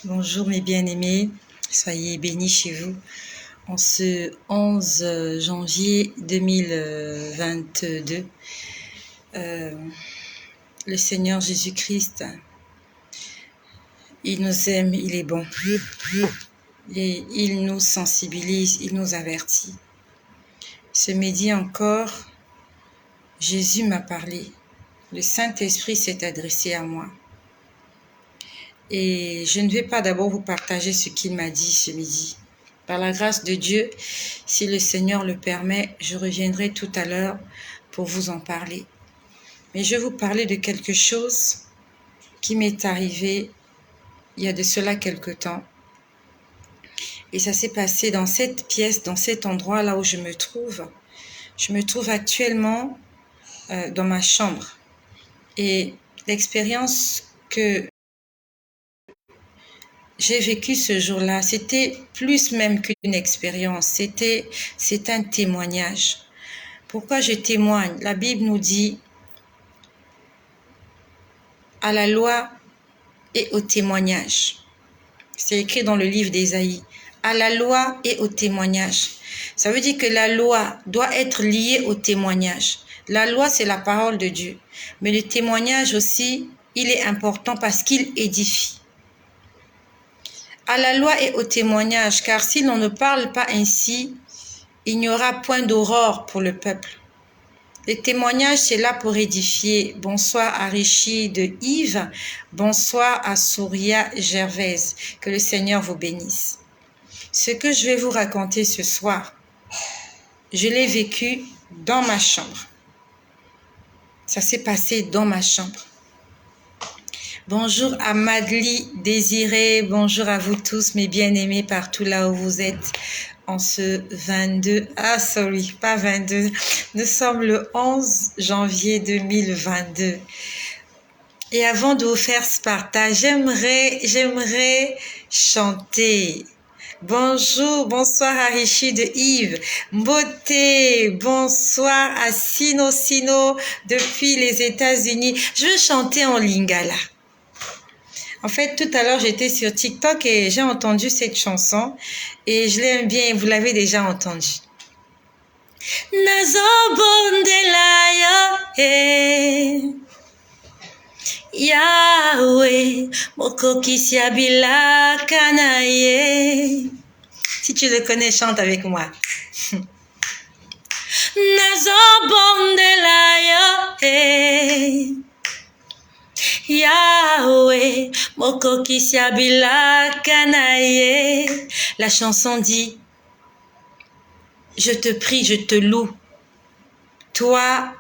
Bonjour mes bien-aimés, soyez bénis chez vous en ce 11 janvier 2022. Le Seigneur Jésus-Christ, il nous aime, il est bon. Et il nous sensibilise, il nous avertit. Ce midi encore, Jésus m'a parlé. Le Saint-Esprit s'est adressé à moi. Et je ne vais pas d'abord vous partager ce qu'il m'a dit ce midi. Par la grâce de Dieu, si le Seigneur le permet, je reviendrai tout à l'heure pour vous en parler. Mais je vais vous parler de quelque chose qui m'est arrivé il y a de cela quelque temps. Et ça s'est passé dans cette pièce, dans cet endroit là où je me trouve. Je me trouve actuellement dans ma chambre. Et l'expérience que j'ai vécue ce jour-là, c'était plus même qu'une expérience, c'est un témoignage. Pourquoi je témoigne? La Bible nous dit à la loi et au témoignage. C'est écrit dans le livre d'Ésaïe. À la loi et au témoignage. Ça veut dire que la loi doit être liée au témoignage. La loi, c'est la parole de Dieu. Mais le témoignage aussi, il est important parce qu'il édifie. À la loi et au témoignage, car si l'on ne parle pas ainsi, il n'y aura point d'aurore pour le peuple. Les témoignages, c'est là pour édifier. Bonsoir à Richie de Yves. Bonsoir à Souria Gervaise. Que le Seigneur vous bénisse. Ce que je vais vous raconter ce soir, je l'ai vécu dans ma chambre. Ça s'est passé dans ma chambre. Bonjour à Madly Désiré. Bonjour à vous tous, mes bien-aimés, partout là où vous êtes. En ce 22, pas 22, nous sommes le 11 janvier 2022. Et avant de vous faire ce partage, j'aimerais chanter. Bonjour, bonsoir à Richie de Yves. Beauté, bonsoir à Sino depuis les États-Unis. Je veux chanter en lingala. En fait, tout à l'heure, j'étais sur TikTok et j'ai entendu cette chanson et je l'aime bien, vous l'avez déjà entendue. Yahweh, mokoki siabila kanaye. Si tu le connais, chante avec moi. Yahweh, mokoki siabila kanaye. La chanson dit, je te prie, je te loue. Toi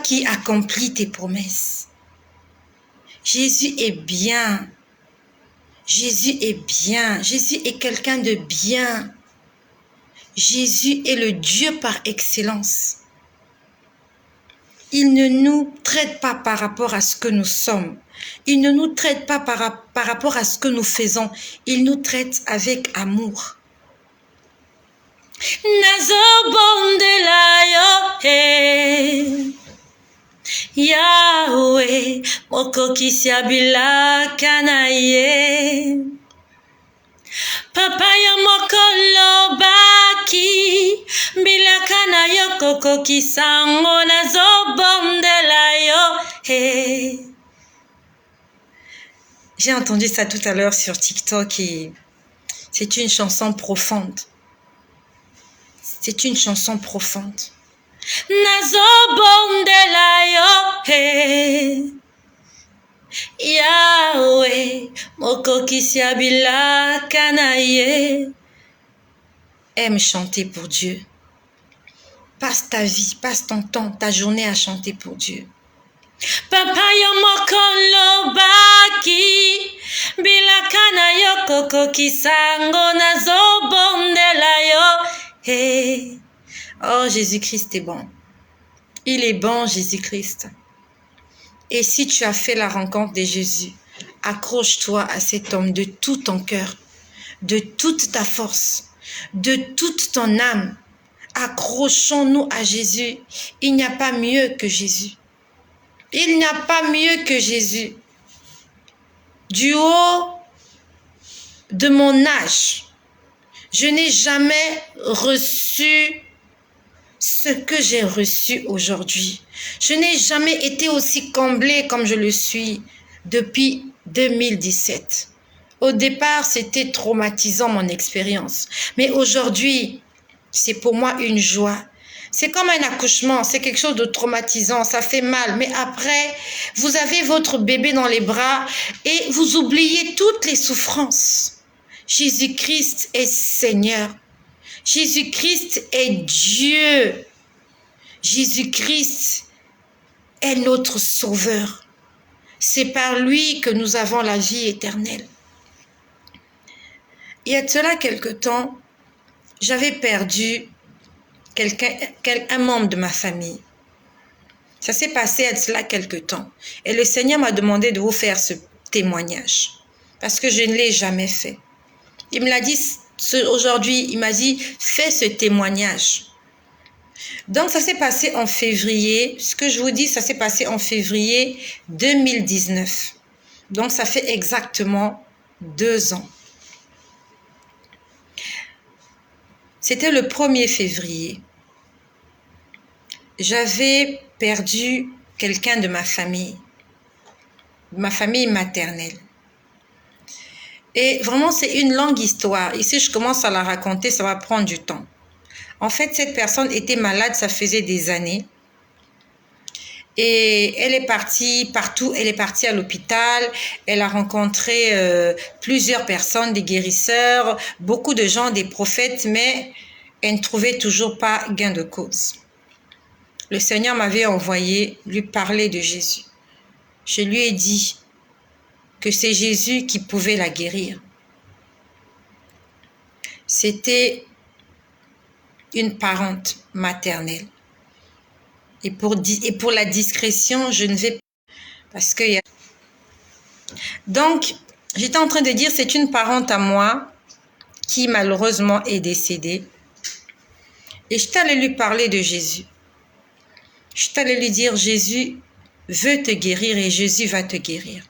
qui accomplis tes promesses. Jésus est bien. Jésus est bien. Jésus est quelqu'un de bien. Jésus est le Dieu par excellence. Il ne nous traite pas par rapport à ce que nous sommes. Il ne nous traite pas par rapport à ce que nous faisons. Il nous traite avec amour. Yahweh, mokoki siabila kanaye. Papa ya mokolo baki, bila kanayo kokoki sango nazobondela yo. Hey. J'ai entendu ça tout à l'heure sur TikTok et c'est une chanson profonde. C'est une chanson profonde. Nazobondela yo, hey. Yahweh, mokoki siabila kanaye. Aime chanter pour Dieu. Passe ta vie, passe ton temps, ta journée à chanter pour Dieu. Papa yo mokolo baki, bila kanayo kokoki sango nazobondela yo, hey. Oh, Jésus-Christ est bon. Il est bon, Jésus-Christ. Et si tu as fait la rencontre de Jésus, accroche-toi à cet homme de tout ton cœur, de toute ta force, de toute ton âme. Accrochons-nous à Jésus. Il n'y a pas mieux que Jésus. Il n'y a pas mieux que Jésus. du haut de mon âge, je n'ai jamais reçu ce que j'ai reçu aujourd'hui. Je n'ai jamais été aussi comblée comme je le suis depuis 2017. Au départ, c'était traumatisant mon expérience. Mais aujourd'hui, c'est pour moi une joie. C'est comme un accouchement, c'est quelque chose de traumatisant, ça fait mal. Mais après, vous avez votre bébé dans les bras et vous oubliez toutes les souffrances. Jésus-Christ est Seigneur. Jésus-Christ est Dieu. Jésus-Christ est notre Sauveur. C'est par lui que nous avons la vie éternelle. Il y a de cela quelque temps, j'avais perdu un membre de ma famille. Ça s'est passé il y a de cela quelque temps. Et le Seigneur m'a demandé de vous faire ce témoignage. Parce que je ne l'ai jamais fait. Il me l'a dit aujourd'hui, il m'a dit, fais ce témoignage. Donc, ça s'est passé en février. Ce que je vous dis, ça s'est passé en février 2019. Donc, ça fait exactement 2 ans. C'était le 1er février. J'avais perdu quelqu'un de ma famille maternelle. Et vraiment, c'est une longue histoire. Et si je commence à la raconter, ça va prendre du temps. En fait, cette personne était malade, ça faisait des années. Et elle est partie partout, elle est partie à l'hôpital, elle a rencontré plusieurs personnes, des guérisseurs, beaucoup de gens, des prophètes, mais elle ne trouvait toujours pas gain de cause. Le Seigneur m'avait envoyé lui parler de Jésus. Je lui ai dit que c'est Jésus qui pouvait la guérir. C'était une parente maternelle. Et pour la discrétion, je ne vais pas. Parce que Donc, j'étais en train de dire, c'est une parente à moi qui malheureusement est décédée. Et j'étais allée lui parler de Jésus. J'étais allée lui dire, Jésus veut te guérir et Jésus va te guérir.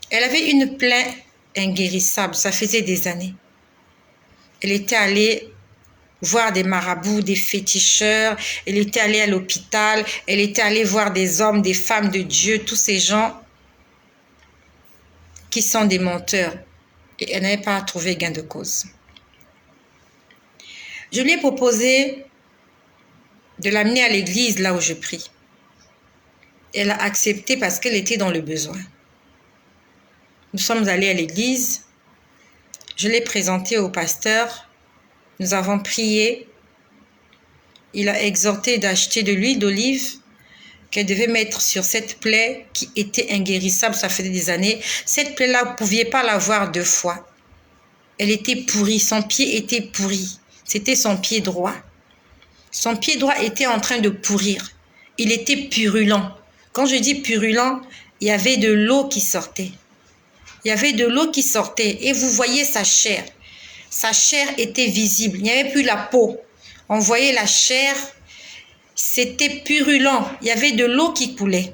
Elle avait une plaie inguérissable, ça faisait des années. Elle était allée voir des marabouts, des féticheurs, elle était allée à l'hôpital, elle était allée voir des hommes, des femmes de Dieu, tous ces gens qui sont des menteurs. Et elle n'avait pas trouvé gain de cause. Je lui ai proposé de l'amener à l'église là où je prie. Elle a accepté parce qu'elle était dans le besoin. Nous sommes allés à l'église. Je l'ai présenté au pasteur. Nous avons prié. Il a exhorté d'acheter de l'huile d'olive qu'elle devait mettre sur cette plaie qui était inguérissable, ça faisait des années. Cette plaie-là, vous ne pouviez pas la voir 2 fois. Elle était pourrie, son pied était pourri. C'était son pied droit. Son pied droit était en train de pourrir. Il était purulent. Quand je dis purulent, il y avait de l'eau qui sortait. Il y avait de l'eau qui sortait et vous voyez sa chair. Sa chair était visible. Il n'y avait plus la peau. On voyait la chair. C'était purulent. Il y avait de l'eau qui coulait.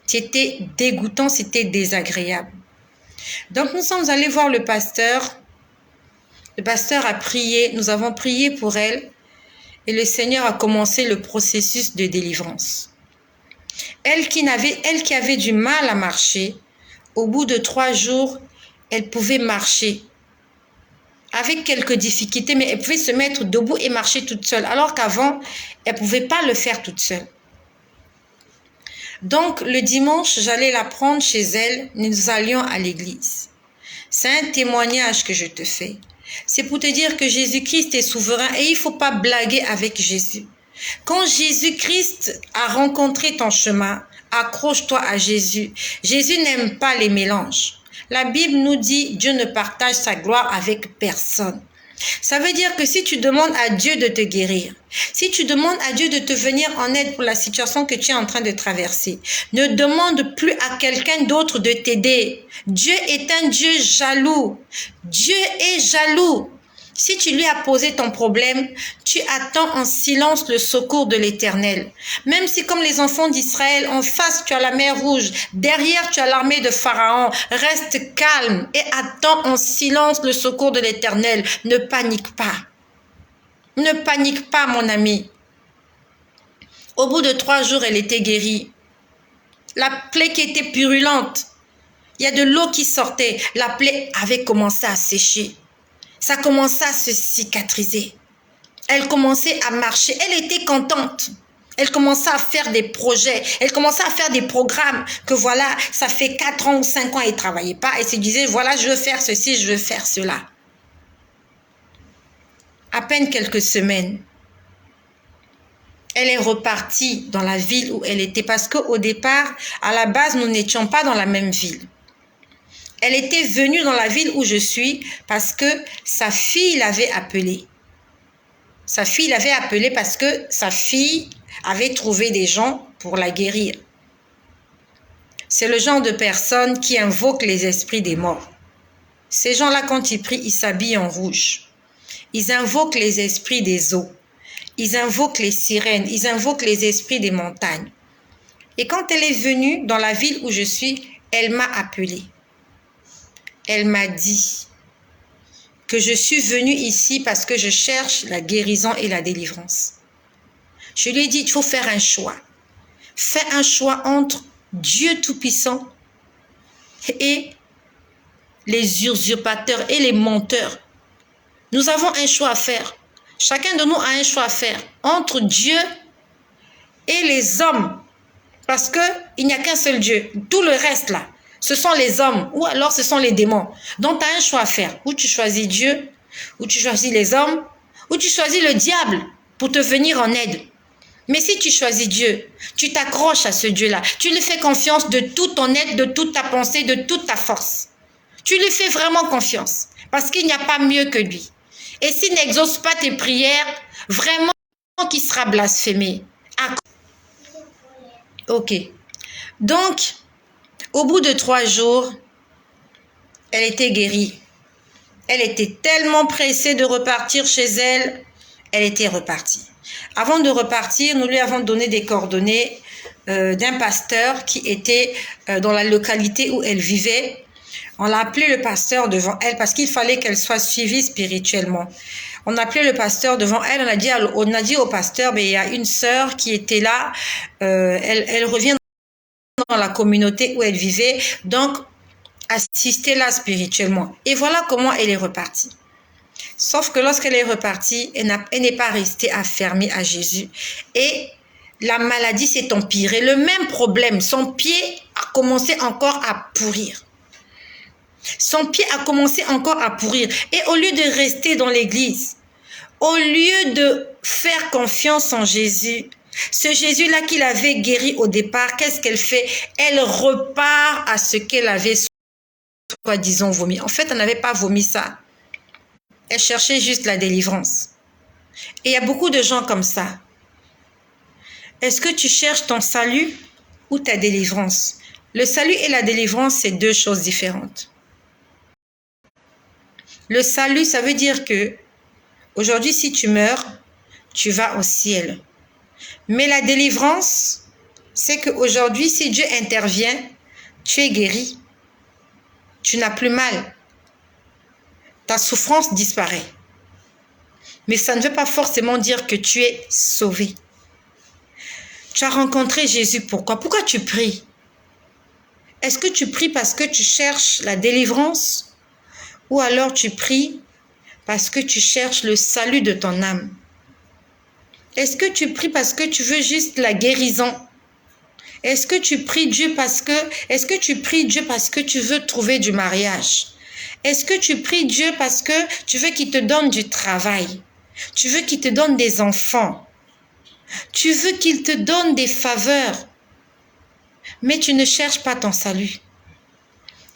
C'était dégoûtant, c'était désagréable. Donc nous sommes allés voir le pasteur. Le pasteur a prié. Nous avons prié pour elle. Et le Seigneur a commencé le processus de délivrance. Elle qui avait du mal à marcher, au bout de 3 jours, elle pouvait marcher. Avec quelques difficultés, mais elle pouvait se mettre debout et marcher toute seule. Alors qu'avant, elle ne pouvait pas le faire toute seule. Donc, le dimanche, j'allais la prendre chez elle. Nous allions à l'église. C'est un témoignage que je te fais. C'est pour te dire que Jésus-Christ est souverain et il ne faut pas blaguer avec Jésus. Quand Jésus-Christ a rencontré ton chemin, accroche-toi à Jésus. Jésus n'aime pas les mélanges. La Bible nous dit, Dieu ne partage sa gloire avec personne. Ça veut dire que si tu demandes à Dieu de te guérir, si tu demandes à Dieu de te venir en aide pour la situation que tu es en train de traverser, ne demande plus à quelqu'un d'autre de t'aider. Dieu est un Dieu jaloux. Dieu est jaloux. Si tu lui as posé ton problème, tu attends en silence le secours de l'Éternel. Même si comme les enfants d'Israël, en face tu as la mer Rouge, derrière tu as l'armée de Pharaon, reste calme et attends en silence le secours de l'Éternel. Ne panique pas. Ne panique pas, mon ami. Au bout de 3 jours, elle était guérie. La plaie qui était purulente, il y a de l'eau qui sortait. La plaie avait commencé à sécher. Ça commençait à se cicatriser. Elle commençait à marcher. Elle était contente. Elle commençait à faire des projets. Elle commençait à faire des programmes que voilà, ça fait 4 ans ou 5 ans, elle ne travaillait pas. Elle se disait, voilà, je veux faire ceci, je veux faire cela. À peine quelques semaines, elle est repartie dans la ville où elle était parce qu'au départ, à la base, nous n'étions pas dans la même ville. Elle était venue dans la ville où je suis parce que sa fille l'avait appelée. Sa fille l'avait appelée parce que sa fille avait trouvé des gens pour la guérir. C'est le genre de personnes qui invoquent les esprits des morts. Ces gens-là, quand ils prient, ils s'habillent en rouge. Ils invoquent les esprits des eaux. Ils invoquent les sirènes. Ils invoquent les esprits des montagnes. Et quand elle est venue dans la ville où je suis, elle m'a appelée. Elle m'a dit que je suis venue ici parce que je cherche la guérison et la délivrance. Je lui ai dit, il faut faire un choix. Fais un choix entre Dieu Tout-Puissant et les usurpateurs et les menteurs. Nous avons un choix à faire. Chacun de nous a un choix à faire entre Dieu et les hommes. Parce qu'il n'y a qu'un seul Dieu. Tout le reste là, ce sont les hommes ou alors ce sont les démons. Donc tu as un choix à faire. Ou tu choisis Dieu, ou tu choisis les hommes, ou tu choisis le diable pour te venir en aide. Mais si tu choisis Dieu, tu t'accroches à ce Dieu-là. Tu lui fais confiance de toute ton être, de toute ta pensée, de toute ta force. Tu lui fais vraiment confiance parce qu'il n'y a pas mieux que lui. Et s'il n'exauce pas tes prières, vraiment qu'il sera blasphémé. Ok. Donc, au bout de 3 jours, elle était guérie. Elle était tellement pressée de repartir chez elle, elle était repartie. Avant de repartir, nous lui avons donné des coordonnées d'un pasteur qui était dans la localité où elle vivait. On l'a appelé le pasteur devant elle parce qu'il fallait qu'elle soit suivie spirituellement. On a appelé le pasteur devant elle, on a dit au pasteur, mais il y a une sœur qui était là, elle revient dans la communauté où elle vivait, donc assistez-la spirituellement. Et voilà comment elle est repartie. Sauf que lorsqu'elle est repartie, elle n'est pas restée affermie à Jésus. Et la maladie s'est empirée. Le même problème, son pied a commencé encore à pourrir. Son pied a commencé encore à pourrir. Et au lieu de rester dans l'église, au lieu de faire confiance en Jésus, ce Jésus-là qui l'avait guéri au départ, qu'est-ce qu'elle fait? Elle repart à ce qu'elle avait soi-disant vomi. En fait, elle n'avait pas vomi ça. Elle cherchait juste la délivrance. Et il y a beaucoup de gens comme ça. Est-ce que tu cherches ton salut ou ta délivrance? Le salut et la délivrance, c'est 2 choses différentes. Le salut, ça veut dire que aujourd'hui, si tu meurs, tu vas au ciel. Mais la délivrance, c'est qu'aujourd'hui, si Dieu intervient, tu es guéri. Tu n'as plus mal. Ta souffrance disparaît. Mais ça ne veut pas forcément dire que tu es sauvé. Tu as rencontré Jésus, pourquoi? Pourquoi tu pries? Est-ce que tu pries parce que tu cherches la délivrance? Ou alors tu pries parce que tu cherches le salut de ton âme? Est-ce que tu pries parce que tu veux juste la guérison? Est-ce que tu pries Dieu parce que tu veux trouver du mariage? Est-ce que tu pries Dieu parce que tu veux qu'il te donne du travail? Tu veux qu'il te donne des enfants? Tu veux qu'il te donne des faveurs? Mais tu ne cherches pas ton salut.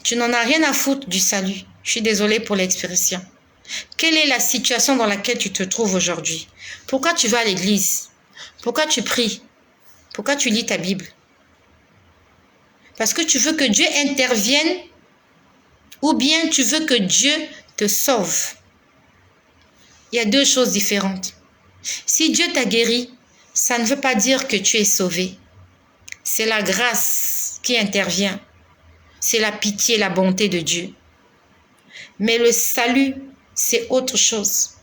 Tu n'en as rien à foutre du salut. Je suis désolée pour l'expression. Quelle est la situation dans laquelle tu te trouves aujourd'hui? Pourquoi tu vas à l'église? Pourquoi tu pries? Pourquoi tu lis ta Bible? Parce que tu veux que Dieu intervienne ou bien tu veux que Dieu te sauve? il y a deux choses différentes. Si Dieu t'a guéri, ça ne veut pas dire que tu es sauvé. C'est la grâce qui intervient. C'est la pitié, la bonté de Dieu. Mais le salut, c'est autre chose.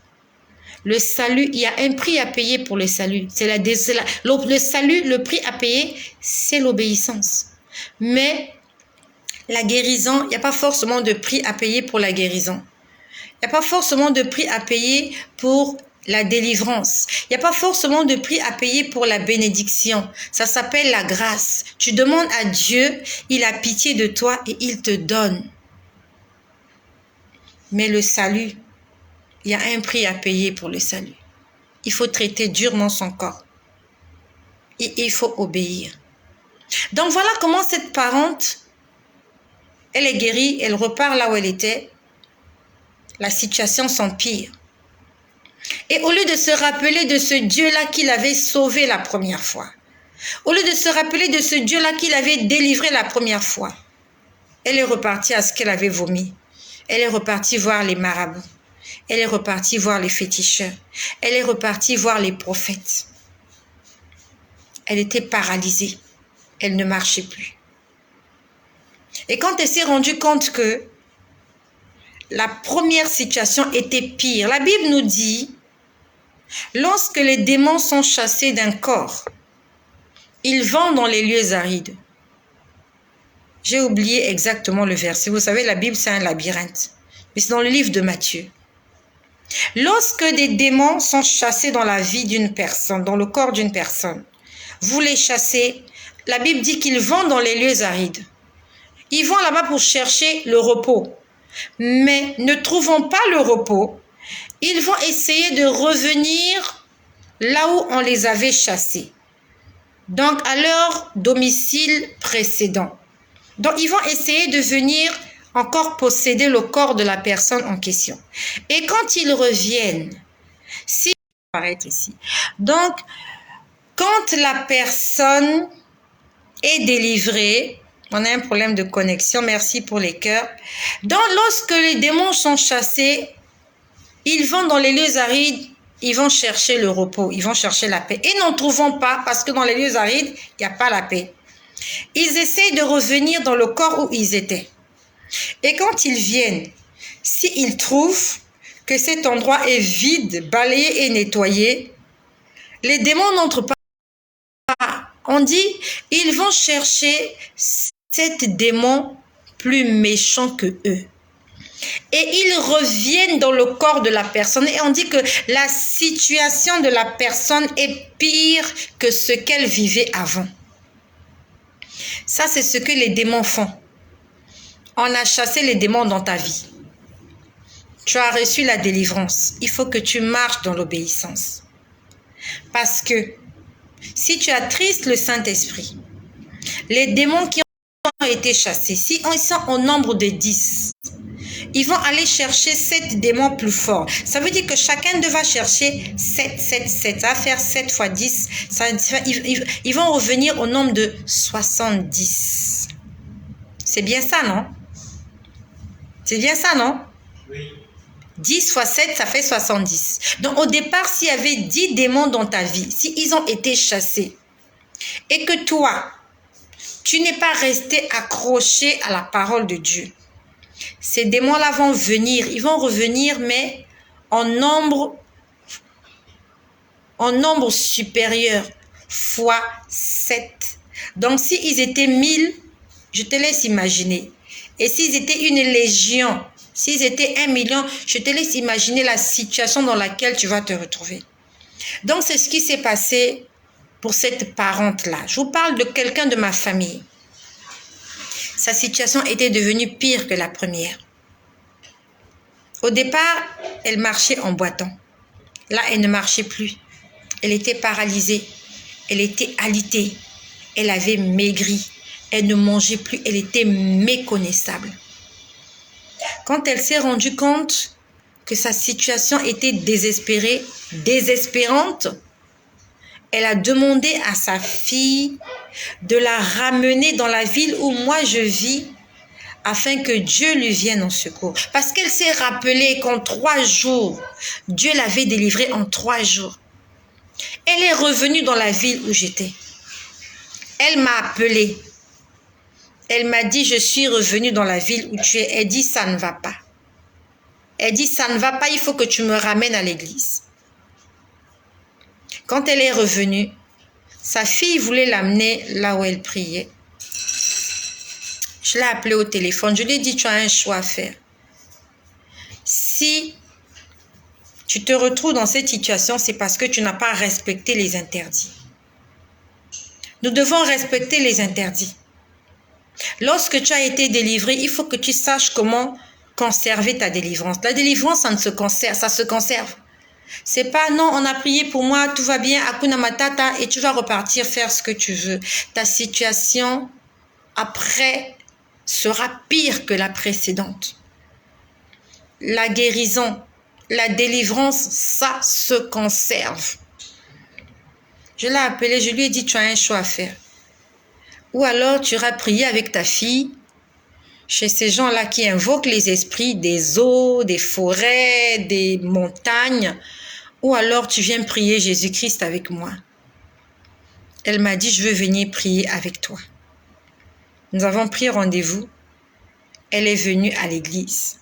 Le salut, il y a un prix à payer pour le salut. Le salut, le prix à payer, c'est l'obéissance. Mais la guérison, il n'y a pas forcément de prix à payer pour la guérison. Il n'y a pas forcément de prix à payer pour la délivrance. Il n'y a pas forcément de prix à payer pour la bénédiction. Ça s'appelle la grâce. Tu demandes à Dieu, il a pitié de toi et il te donne. Mais le salut, il y a un prix à payer pour le salut. Il faut traiter durement son corps. Et il faut obéir. Donc voilà comment cette parente, elle est guérie, elle repart là où elle était. La situation s'empire. Et au lieu de se rappeler de ce Dieu-là qui l'avait sauvé la première fois, au lieu de se rappeler de ce Dieu-là qui l'avait délivré la première fois, elle est repartie à ce qu'elle avait vomi. Elle est repartie voir les marabouts. Elle est repartie voir les féticheurs. Elle est repartie voir les prophètes. Elle était paralysée. Elle ne marchait plus. Et quand elle s'est rendue compte que la première situation était pire, la Bible nous dit, lorsque les démons sont chassés d'un corps, ils vont dans les lieux arides. J'ai oublié exactement le verset. Vous savez, la Bible, c'est un labyrinthe. Mais c'est dans le livre de Matthieu. Lorsque des démons sont chassés dans la vie d'une personne, dans le corps d'une personne, vous les chassez, la Bible dit qu'ils vont dans les lieux arides. Ils vont là-bas pour chercher le repos. Mais ne trouvant pas le repos, ils vont essayer de revenir là où on les avait chassés. Donc, à leur domicile précédent. Donc, ils vont essayer de venir encore posséder le corps de la personne en question. Et quand ils reviennent, si apparaître ici. Donc, quand la personne est délivrée, on a un problème de connexion, merci pour les cœurs. Donc, lorsque les démons sont chassés, ils vont dans les lieux arides, ils vont chercher le repos, ils vont chercher la paix. Et n'en trouvant pas, parce que dans les lieux arides, il n'y a pas la paix. Ils essayent de revenir dans le corps où ils étaient. Et quand ils viennent, s'ils trouvent que cet endroit est vide, balayé et nettoyé, les démons n'entrent pas. On dit, ils vont chercher cet démon plus méchant que eux. Et ils reviennent dans le corps de la personne. Et on dit que la situation de la personne est pire que ce qu'elle vivait avant. Ça, c'est ce que les démons font. On a chassé les démons dans ta vie. Tu as reçu la délivrance. Il faut que tu marches dans l'obéissance. Parce que si tu attristes le Saint-Esprit, les démons qui ont été chassés, si ils sont au nombre de 10, ils vont aller chercher 7 démons plus forts. Ça veut dire que chacun devra chercher 7, 7, 7. Ça va faire 7 fois 10. Ils vont revenir au nombre de 70. C'est bien ça, non? C'est bien ça, non? Oui. 10 fois 7, ça fait 70. Donc, au départ, s'il y avait 10 démons dans ta vie, s'ils ont été chassés, et que toi, tu n'es pas resté accroché à la parole de Dieu, ces démons-là vont venir, ils vont revenir, mais en nombre supérieur, fois 7. Donc, s'ils étaient 1000, je te laisse imaginer. Et s'ils étaient une légion, s'ils étaient 1 million, je te laisse imaginer la situation dans laquelle tu vas te retrouver. Donc, c'est ce qui s'est passé pour cette parente-là. Je vous parle de quelqu'un de ma famille. Sa situation était devenue pire que la première. Au départ, elle marchait en boitant. Là, elle ne marchait plus. Elle était paralysée. Elle était alitée. Elle avait maigri. Elle ne mangeait plus. Elle était méconnaissable. Quand elle s'est rendue compte que sa situation était désespérante, elle a demandé à sa fille de la ramener dans la ville où moi je vis, afin que Dieu lui vienne en secours. Parce qu'elle s'est rappelée qu'en 3 jours, Dieu l'avait délivrée en 3 jours. Elle est revenue dans la ville où j'étais. Elle m'a appelée. Elle m'a dit, je suis revenue dans la ville où tu es. Elle dit, ça ne va pas. Elle dit, ça ne va pas, il faut que tu me ramènes à l'église. Quand elle est revenue, sa fille voulait l'amener là où elle priait. Je l'ai appelée au téléphone. Je lui ai dit, tu as un choix à faire. Si tu te retrouves dans cette situation, c'est parce que tu n'as pas respecté les interdits. Nous devons respecter les interdits. Lorsque tu as été délivré, il faut que tu saches comment conserver ta délivrance. La délivrance, ça se conserve. C'est pas non, on a prié pour moi, tout va bien, Hakuna Matata, et tu vas repartir faire ce que tu veux. Ta situation après sera pire que la précédente. La guérison, la délivrance, ça se conserve. Je l'ai appelé, je lui ai dit, tu as un choix à faire. Ou alors tu iras prier avec ta fille chez ces gens-là qui invoquent les esprits des eaux, des forêts, des montagnes. Ou alors tu viens prier Jésus-Christ avec moi. Elle m'a dit, je veux venir prier avec toi. Nous avons pris rendez-vous. Elle est venue à l'église.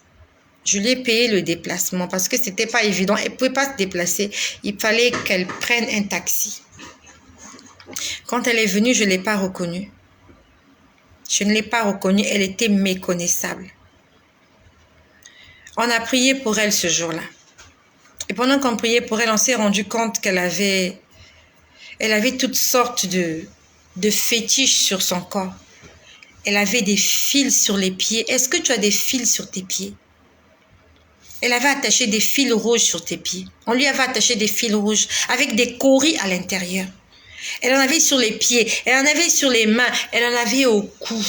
Je lui ai payé le déplacement parce que ce n'était pas évident. Elle ne pouvait pas se déplacer. Il fallait qu'elle prenne un taxi. Quand elle est venue, je ne l'ai pas reconnue. Je ne l'ai pas reconnue. Elle était méconnaissable. On a prié pour elle ce jour-là. Et pendant qu'on priait pour elle, on s'est rendu compte qu'elle avait toutes sortes de fétiches sur son corps. Elle avait des fils sur les pieds. Est-ce que tu as des fils sur tes pieds? Elle avait attaché des fils rouges sur tes pieds. On lui avait attaché des fils rouges avec des cauris à l'intérieur. Elle en avait sur les pieds, elle en avait sur les mains, elle en avait au cou.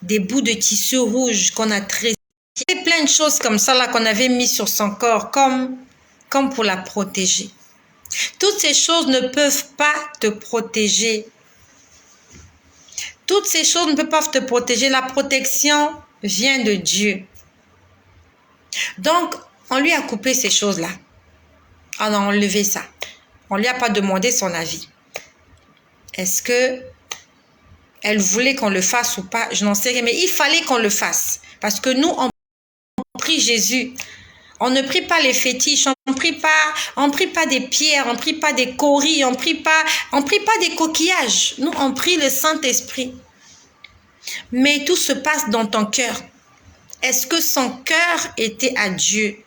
Des bouts de tissu rouge qu'on a tressés. Il y avait plein de choses comme ça là qu'on avait mis sur son corps comme pour la protéger. Toutes ces choses ne peuvent pas te protéger. Toutes ces choses ne peuvent pas te protéger. La protection vient de Dieu. Donc, on lui a coupé ces choses-là. On a enlevé ça. On ne lui a pas demandé son avis. Est-ce que elle voulait qu'on le fasse ou pas? Je n'en sais rien. Mais il fallait qu'on le fasse. Parce que nous, on prie Jésus. On ne prie pas les fétiches. On prie pas des pierres. On prie pas des cauris. On prie pas des coquillages. Nous, on prie le Saint-Esprit. Mais tout se passe dans ton cœur. Est-ce que son cœur était à Dieu?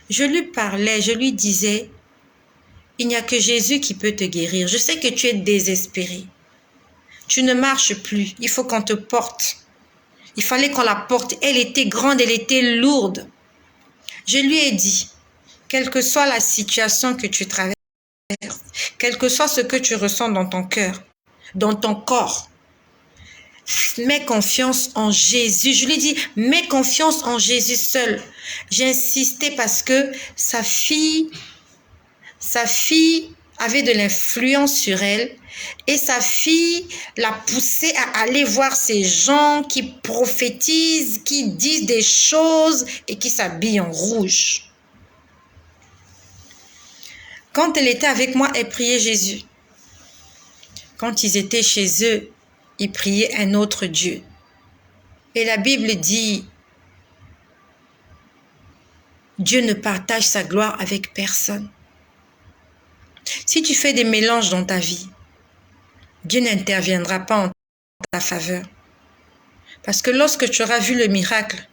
Je lui parlais, je lui disais, il n'y a que Jésus qui peut te guérir. Je sais que tu es désespéré. Tu ne marches plus. Il faut qu'on te porte. Il fallait qu'on la porte. Elle était grande, elle était lourde. Je lui ai dit, quelle que soit la situation que tu traverses, quel que soit ce que tu ressens dans ton cœur, dans ton corps, mets confiance en Jésus. Je lui ai dit, mets confiance en Jésus seul. J'ai insisté parce que sa fille avait de l'influence sur elle et sa fille l'a poussée à aller voir ces gens qui prophétisent, qui disent des choses et qui s'habillent en rouge. Quand elle était avec moi, elle priait Jésus. Quand ils étaient chez eux, ils priaient un autre Dieu. Et la Bible dit, Dieu ne partage sa gloire avec personne. Si tu fais des mélanges dans ta vie, Dieu n'interviendra pas en ta faveur. Parce que lorsque tu auras vu le miracle,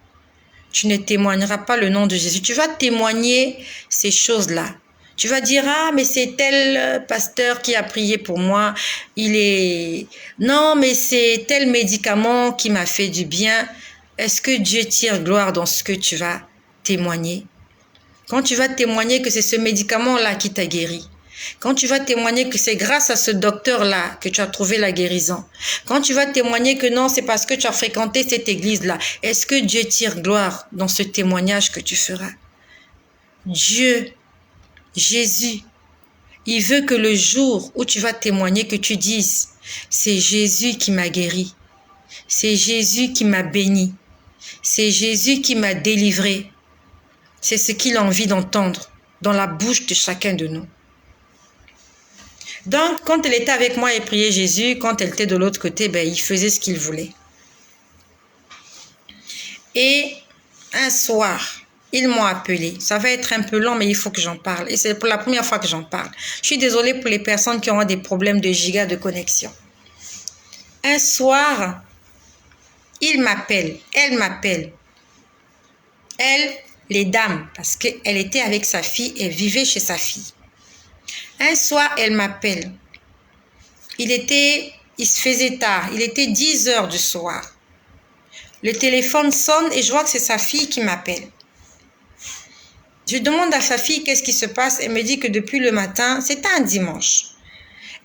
tu ne témoigneras pas le nom de Jésus. Tu vas témoigner ces choses-là. Tu vas dire, ah, mais c'est tel pasteur qui a prié pour moi. Non, mais c'est tel médicament qui m'a fait du bien. Est-ce que Dieu tire gloire dans ce que tu vas témoigner? Quand tu vas témoigner que c'est ce médicament-là qui t'a guéri. Quand tu vas témoigner que c'est grâce à ce docteur-là que tu as trouvé la guérison. Quand tu vas témoigner que non, c'est parce que tu as fréquenté cette église-là. Est-ce que Dieu tire gloire dans ce témoignage que tu feras? Dieu, Jésus, il veut que le jour où tu vas témoigner, que tu dises, c'est Jésus qui m'a guéri. C'est Jésus qui m'a béni. C'est Jésus qui m'a délivré. C'est ce qu'il a envie d'entendre dans la bouche de chacun de nous. Donc, quand elle était avec moi et priait Jésus, quand elle était de l'autre côté, ben, il faisait ce qu'il voulait. Et un soir, ils m'ont appelé. Ça va être un peu long, mais il faut que j'en parle. Et c'est pour la première fois que j'en parle. Je suis désolée pour les personnes qui ont des problèmes de giga de connexion. Un soir, il m'appelle, elle m'appelle. Elle, les dames, parce qu'elle était avec sa fille, elle vivait chez sa fille. Un soir, elle m'appelle. Il se faisait tard, il était 10 heures du soir. Le téléphone sonne et je vois que c'est sa fille qui m'appelle. Je demande à sa fille qu'est-ce qui se passe. Elle me dit que depuis le matin, c'était un dimanche.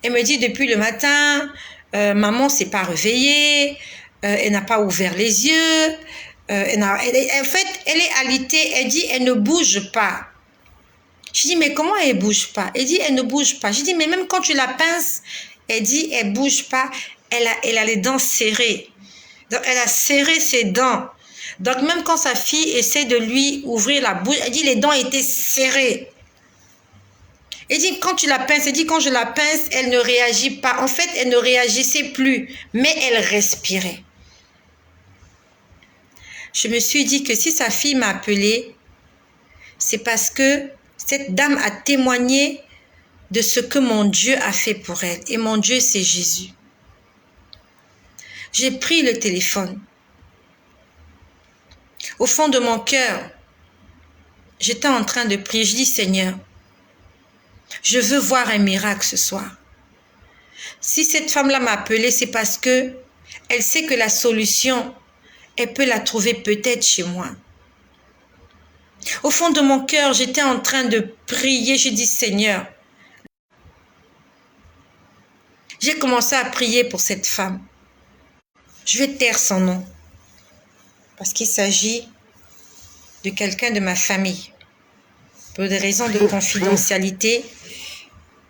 Elle me dit depuis le matin, maman s'est pas réveillée, elle n'a pas ouvert les yeux. En fait, elle est alitée. Elle dit elle ne bouge pas. Je dis mais comment elle bouge pas? Elle dit elle ne bouge pas. Je dis mais même quand tu la pinces, elle dit elle bouge pas. Elle a les dents serrées. Donc elle a serré ses dents. Donc même quand sa fille essaie de lui ouvrir la bouche, elle dit les dents étaient serrées. Elle dit quand tu la pinces, elle dit quand je la pince, elle ne réagit pas. En fait, elle ne réagissait plus, mais elle respirait. Je me suis dit que si sa fille m'a appelée, c'est parce que cette dame a témoigné de ce que mon Dieu a fait pour elle. Et mon Dieu, c'est Jésus. J'ai pris le téléphone. Au fond de mon cœur, j'étais en train de prier. Je dis, Seigneur, je veux voir un miracle ce soir. Si cette femme-là m'a appelée, c'est parce que elle sait que la solution, elle peut la trouver peut-être chez moi. Au fond de mon cœur, j'étais en train de prier. Je dis, Seigneur, j'ai commencé à prier pour cette femme. Je vais taire son nom parce qu'il s'agit de quelqu'un de ma famille. Pour des raisons de confidentialité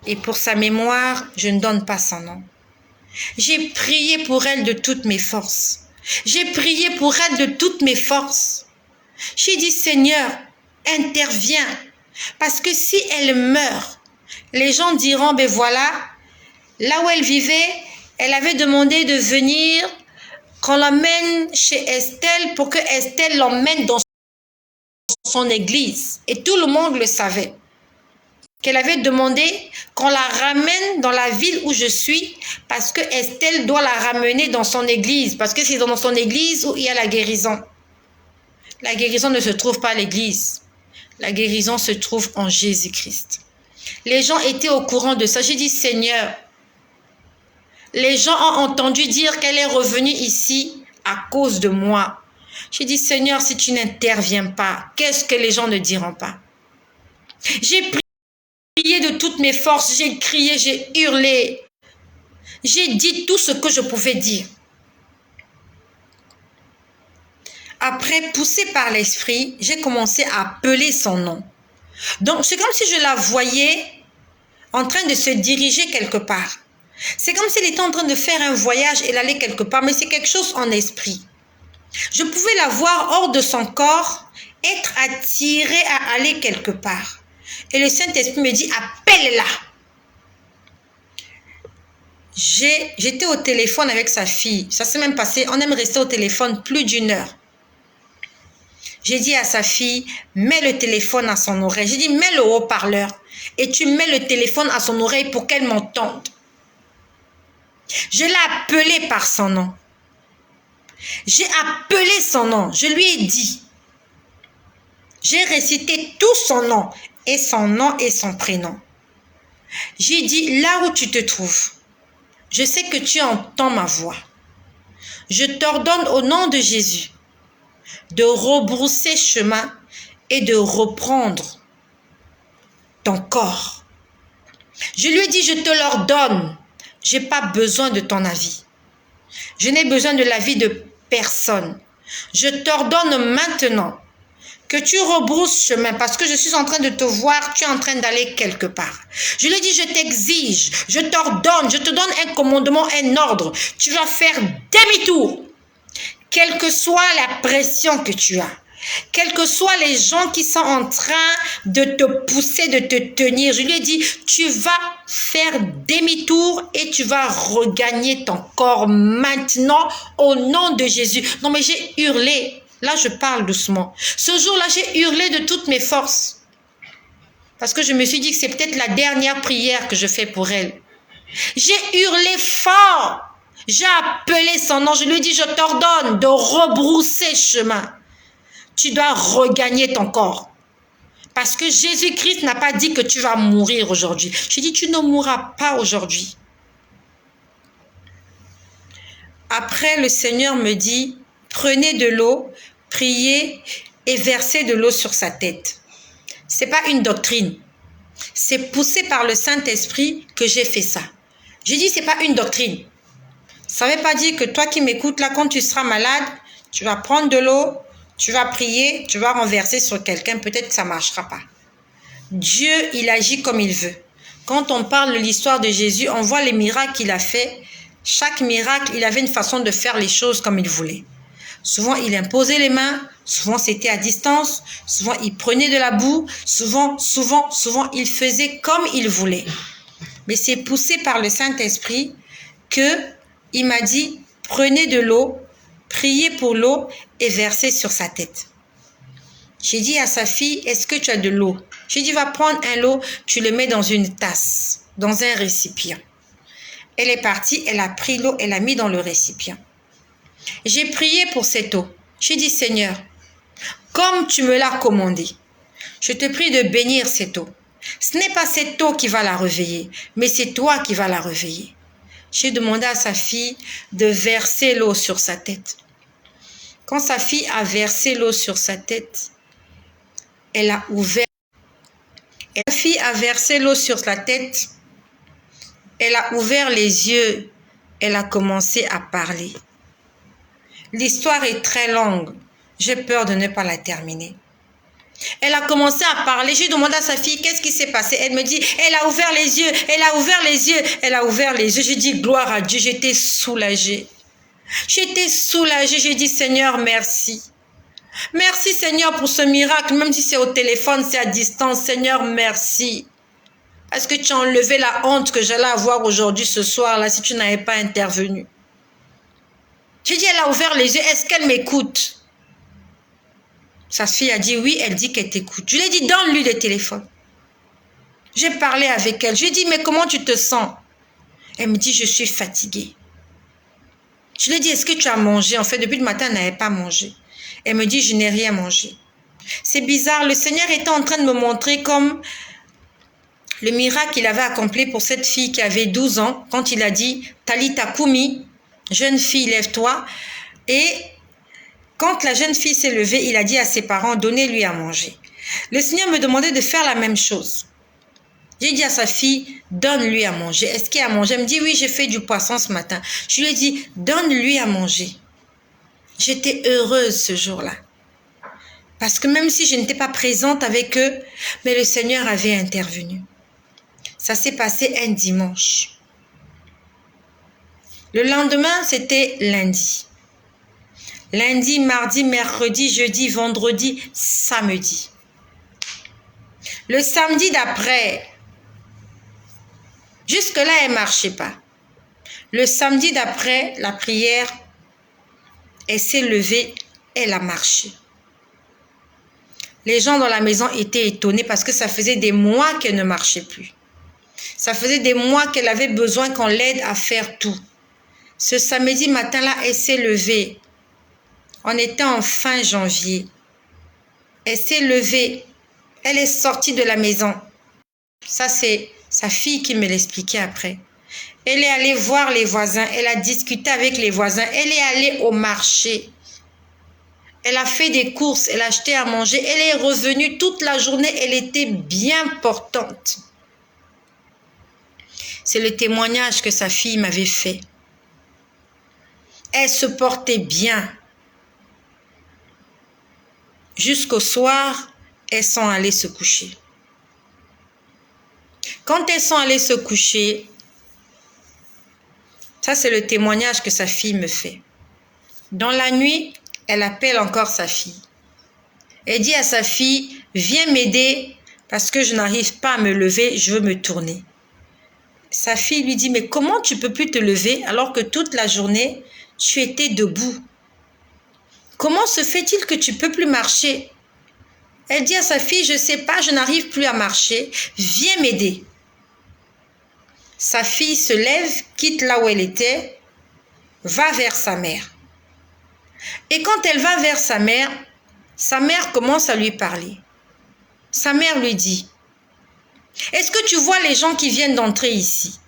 et pour sa mémoire, je ne donne pas son nom. J'ai prié pour elle de toutes mes forces. J'ai prié pour elle de toutes mes forces. J'ai dit, Seigneur, interviens. Parce que si elle meurt, les gens diront, ben voilà, là où elle vivait, elle avait demandé de venir, qu'on l'emmène chez Estelle pour que Estelle l'emmène dans son église. Et tout le monde le savait. Qu'elle avait demandé qu'on la ramène dans la ville où je suis parce que Estelle doit la ramener dans son église. Parce que c'est dans son église où il y a la guérison. La guérison ne se trouve pas à l'église. La guérison se trouve en Jésus-Christ. Les gens étaient au courant de ça. J'ai dit, Seigneur, les gens ont entendu dire qu'elle est revenue ici à cause de moi. J'ai dit, Seigneur, si tu n'interviens pas, qu'est-ce que les gens ne diront pas? J'ai prié de toutes mes forces, j'ai crié, j'ai hurlé. J'ai dit tout ce que je pouvais dire. Après, poussée par l'esprit, j'ai commencé à appeler son nom. Donc, c'est comme si je la voyais en train de se diriger quelque part. C'est comme si elle était en train de faire un voyage et elle allait quelque part, mais c'est quelque chose en esprit. Je pouvais la voir hors de son corps, être attirée à aller quelque part. Et le Saint-Esprit me dit, appelle-la. J'étais au téléphone avec sa fille. Ça s'est même passé, on aime rester au téléphone plus d'1 heure. J'ai dit à sa fille, mets le téléphone à son oreille. J'ai dit, mets le haut-parleur et tu mets le téléphone à son oreille pour qu'elle m'entende. Je l'ai appelé par son nom. J'ai appelé son nom. Je lui ai dit. J'ai récité tout son nom et son prénom. J'ai dit, là où tu te trouves, je sais que tu entends ma voix. Je t'ordonne au nom de Jésus de rebrousser chemin et de reprendre ton corps. Je lui ai dit, je te l'ordonne. Je n'ai pas besoin de ton avis. Je n'ai besoin de l'avis de personne. Je t'ordonne maintenant que tu rebrousses chemin parce que je suis en train de te voir, tu es en train d'aller quelque part. Je lui ai dit, je t'exige, je t'ordonne, je te donne un commandement, un ordre. Tu vas faire demi-tour. Quelle que soit la pression que tu as, quels que soient les gens qui sont en train de te pousser, de te tenir, je lui ai dit, tu vas faire demi-tour et tu vas regagner ton corps maintenant au nom de Jésus. Non mais j'ai hurlé. Là, je parle doucement. Ce jour-là, j'ai hurlé de toutes mes forces. Parce que je me suis dit que c'est peut-être la dernière prière que je fais pour elle. J'ai hurlé fort. J'ai appelé son nom. Je lui ai dit, je t'ordonne de rebrousser chemin. Tu dois regagner ton corps. Parce que Jésus-Christ n'a pas dit que tu vas mourir aujourd'hui. J'ai dit, tu ne mourras pas aujourd'hui. Après, le Seigneur me dit, prenez de l'eau, priez et versez de l'eau sur sa tête. Ce n'est pas une doctrine. C'est poussé par le Saint-Esprit que j'ai fait ça. J'ai dit, ce n'est pas une doctrine. Ça ne veut pas dire que toi qui m'écoutes là, quand tu seras malade, tu vas prendre de l'eau, tu vas prier, tu vas renverser sur quelqu'un, peut-être que ça ne marchera pas. Dieu, il agit comme il veut. Quand on parle de l'histoire de Jésus, on voit les miracles qu'il a fait. Chaque miracle, il avait une façon de faire les choses comme il voulait. Souvent, il imposait les mains. Souvent, c'était à distance. Souvent, il prenait de la boue. Souvent, il faisait comme il voulait. Mais c'est poussé par le Saint-Esprit qu'il m'a dit, prenez de l'eau, priez pour l'eau et versez sur sa tête. J'ai dit à sa fille, est-ce que tu as de l'eau? J'ai dit, va prendre un lot, tu le mets dans une tasse, dans un récipient. Elle est partie, elle a pris l'eau, elle l'a mis dans le récipient. J'ai prié pour cette eau. J'ai dit, Seigneur, comme tu me l'as commandé, je te prie de bénir cette eau. Ce n'est pas cette eau qui va la réveiller, mais c'est toi qui vas la réveiller. J'ai demandé à sa fille de verser l'eau sur sa tête. Quand sa fille a versé l'eau sur sa tête, elle a ouvert. La fille a versé l'eau sur sa tête. Elle a ouvert les yeux. Elle a commencé à parler. L'histoire est très longue. J'ai peur de ne pas la terminer. Elle a commencé à parler. J'ai demandé à sa fille, qu'est-ce qui s'est passé? Elle me dit, elle a ouvert les yeux, elle a ouvert les yeux, elle a ouvert les yeux. J'ai dit, gloire à Dieu, j'étais soulagée. J'étais soulagée, j'ai dit, Seigneur, merci. Merci Seigneur pour ce miracle, même si c'est au téléphone, c'est à distance. Seigneur, merci. Est-ce que tu as enlevé la honte que j'allais avoir aujourd'hui, ce soir-là, si tu n'avais pas intervenu? J'ai dit, elle a ouvert les yeux, est-ce qu'elle m'écoute? Sa fille a dit oui, elle dit qu'elle t'écoute. Je lui ai dit, donne-lui le téléphone. J'ai parlé avec elle. Je lui ai dit, mais comment tu te sens? Elle me dit, je suis fatiguée. Je lui ai dit, est-ce que tu as mangé? En fait, depuis le matin, elle n'avait pas mangé. Elle me dit, je n'ai rien mangé. C'est bizarre, le Seigneur était en train de me montrer comme le miracle qu'il avait accompli pour cette fille qui avait 12 ans, quand il a dit, Talita Koumi, jeune fille, lève-toi. Et quand la jeune fille s'est levée, il a dit à ses parents, donnez-lui à manger. Le Seigneur me demandait de faire la même chose. J'ai dit à sa fille, donne-lui à manger. Est-ce qu'il a mangé? Elle me dit, oui, j'ai fait du poisson ce matin. Je lui ai dit, donne-lui à manger. J'étais heureuse ce jour-là. Parce que même si je n'étais pas présente avec eux, mais le Seigneur avait intervenu. Ça s'est passé un dimanche. Le lendemain, c'était lundi. Lundi, mardi, mercredi, jeudi, vendredi, samedi. Le samedi d'après, jusque-là, elle ne marchait pas. Le samedi d'après, la prière, elle s'est levée, elle a marché. Les gens dans la maison étaient étonnés parce que ça faisait des mois qu'elle ne marchait plus. Ça faisait des mois qu'elle avait besoin qu'on l'aide à faire tout. Ce samedi matin-là, elle s'est levée. On était en fin janvier. Elle s'est levée. Elle est sortie de la maison. Ça, c'est sa fille qui me l'expliquait après. Elle est allée voir les voisins. Elle a discuté avec les voisins. Elle est allée au marché. Elle a fait des courses. Elle a acheté à manger. Elle est revenue toute la journée. Elle était bien portante. C'est le témoignage que sa fille m'avait fait. Elle se portait bien. jusqu'au soir, elles sont allées se coucher. Quand elles sont allées se coucher, ça c'est le témoignage que sa fille me fait. Dans la nuit, elle appelle encore sa fille. Elle dit à sa fille, viens m'aider parce que je n'arrive pas à me lever, je veux me tourner. Sa fille lui dit, mais comment tu peux plus te lever alors que toute la journée, tu étais debout? Comment se fait-il que tu peux plus marcher? Elle dit à sa fille, je ne sais pas, je n'arrive plus à marcher, viens m'aider. Sa fille se lève, quitte là où elle était, va vers sa mère. Et quand elle va vers sa mère commence à lui parler. Sa mère lui dit, est-ce que tu vois les gens qui viennent d'entrer ici?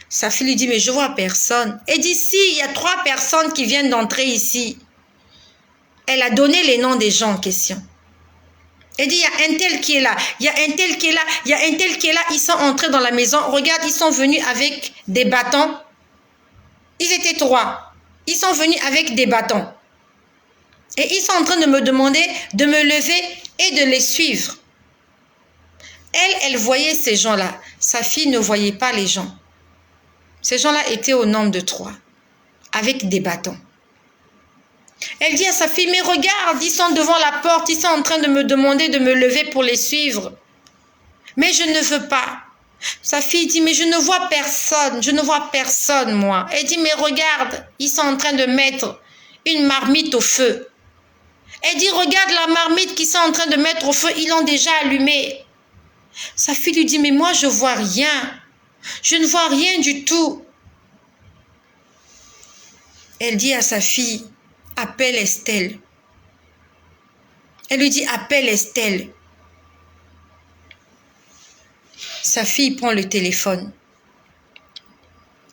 Sa fille lui dit, mais je vois personne. Elle dit, si, il y a 3 personnes qui viennent d'entrer ici. Elle a donné les noms des gens en question. Elle dit, il y a un tel qui est là, il y a un tel qui est là, il y a un tel qui est là. Ils sont entrés dans la maison. Regarde, ils sont venus avec des bâtons. Ils étaient 3. Ils sont venus avec des bâtons. Et ils sont en train de me demander de me lever et de les suivre. Elle voyait ces gens-là. Sa fille ne voyait pas les gens. Ces gens-là étaient au nombre de 3, avec des bâtons. Elle dit à sa fille, mais regarde, ils sont devant la porte, ils sont en train de me demander de me lever pour les suivre. Mais je ne veux pas. Sa fille dit, mais je ne vois personne, moi. Elle dit, mais regarde, ils sont en train de mettre une marmite au feu. Elle dit, regarde la marmite qu'ils sont en train de mettre au feu, ils l'ont déjà allumée. Sa fille lui dit, mais moi je vois rien. Je ne vois rien du tout. Elle dit à sa fille, appelle Estelle. Elle lui dit, appelle Estelle. Sa fille prend le téléphone.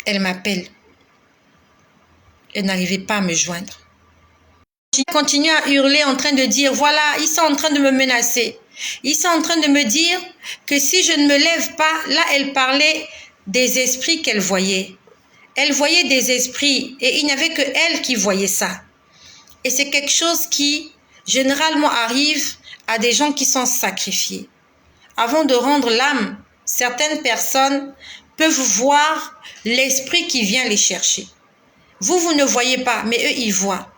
Elle m'appelle. Elle n'arrivait pas à me joindre. Je continue à hurler en train de dire, voilà, ils sont en train de me menacer. Ils sont en train de me dire que si je ne me lève pas, là elle parlait des esprits qu'elle voyait. Elle voyait des esprits et il n'y avait que elle qui voyait ça. Et c'est quelque chose qui généralement arrive à des gens qui sont sacrifiés. Avant de rendre l'âme, certaines personnes peuvent voir l'esprit qui vient les chercher. Vous ne voyez pas, mais eux, ils voient.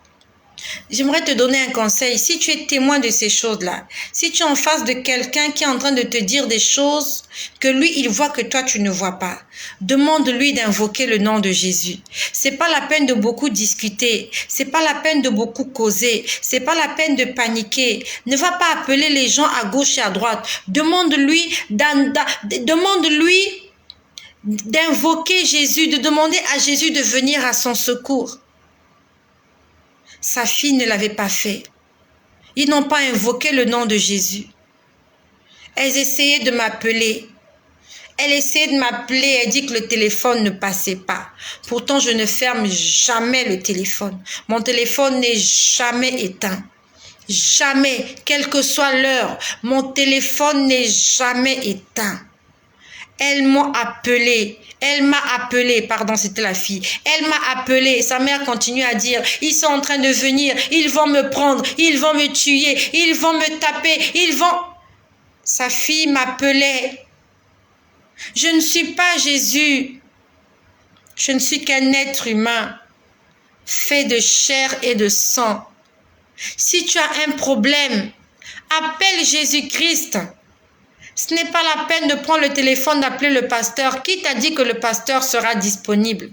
J'aimerais te donner un conseil. Si tu es témoin de ces choses-là, si tu es en face de quelqu'un qui est en train de te dire des choses que lui, il voit que toi, tu ne vois pas, demande-lui d'invoquer le nom de Jésus. C'est pas la peine de beaucoup discuter. C'est pas la peine de beaucoup causer. C'est pas la peine de paniquer. Ne va pas appeler les gens à gauche et à droite. Demande-lui d'invoquer Jésus, de demander à Jésus de venir à son secours. Sa fille ne l'avait pas fait. Ils n'ont pas invoqué le nom de Jésus. Elles essayaient de m'appeler. Elle essayait de m'appeler. Elle dit que le téléphone ne passait pas. Pourtant, je ne ferme jamais le téléphone. Mon téléphone n'est jamais éteint. Jamais, quelle que soit l'heure, mon téléphone n'est jamais éteint. Elle m'a appelé, pardon, c'était la fille. Elle m'a appelé. Sa mère continue à dire, ils sont en train de venir, ils vont me prendre, ils vont me tuer, ils vont me taper, Sa fille m'appelait. Je ne suis pas Jésus. Je ne suis qu'un être humain, fait de chair et de sang. Si tu as un problème, appelle Jésus-Christ. Ce n'est pas la peine de prendre le téléphone, d'appeler le pasteur. Qui t'a dit que le pasteur sera disponible?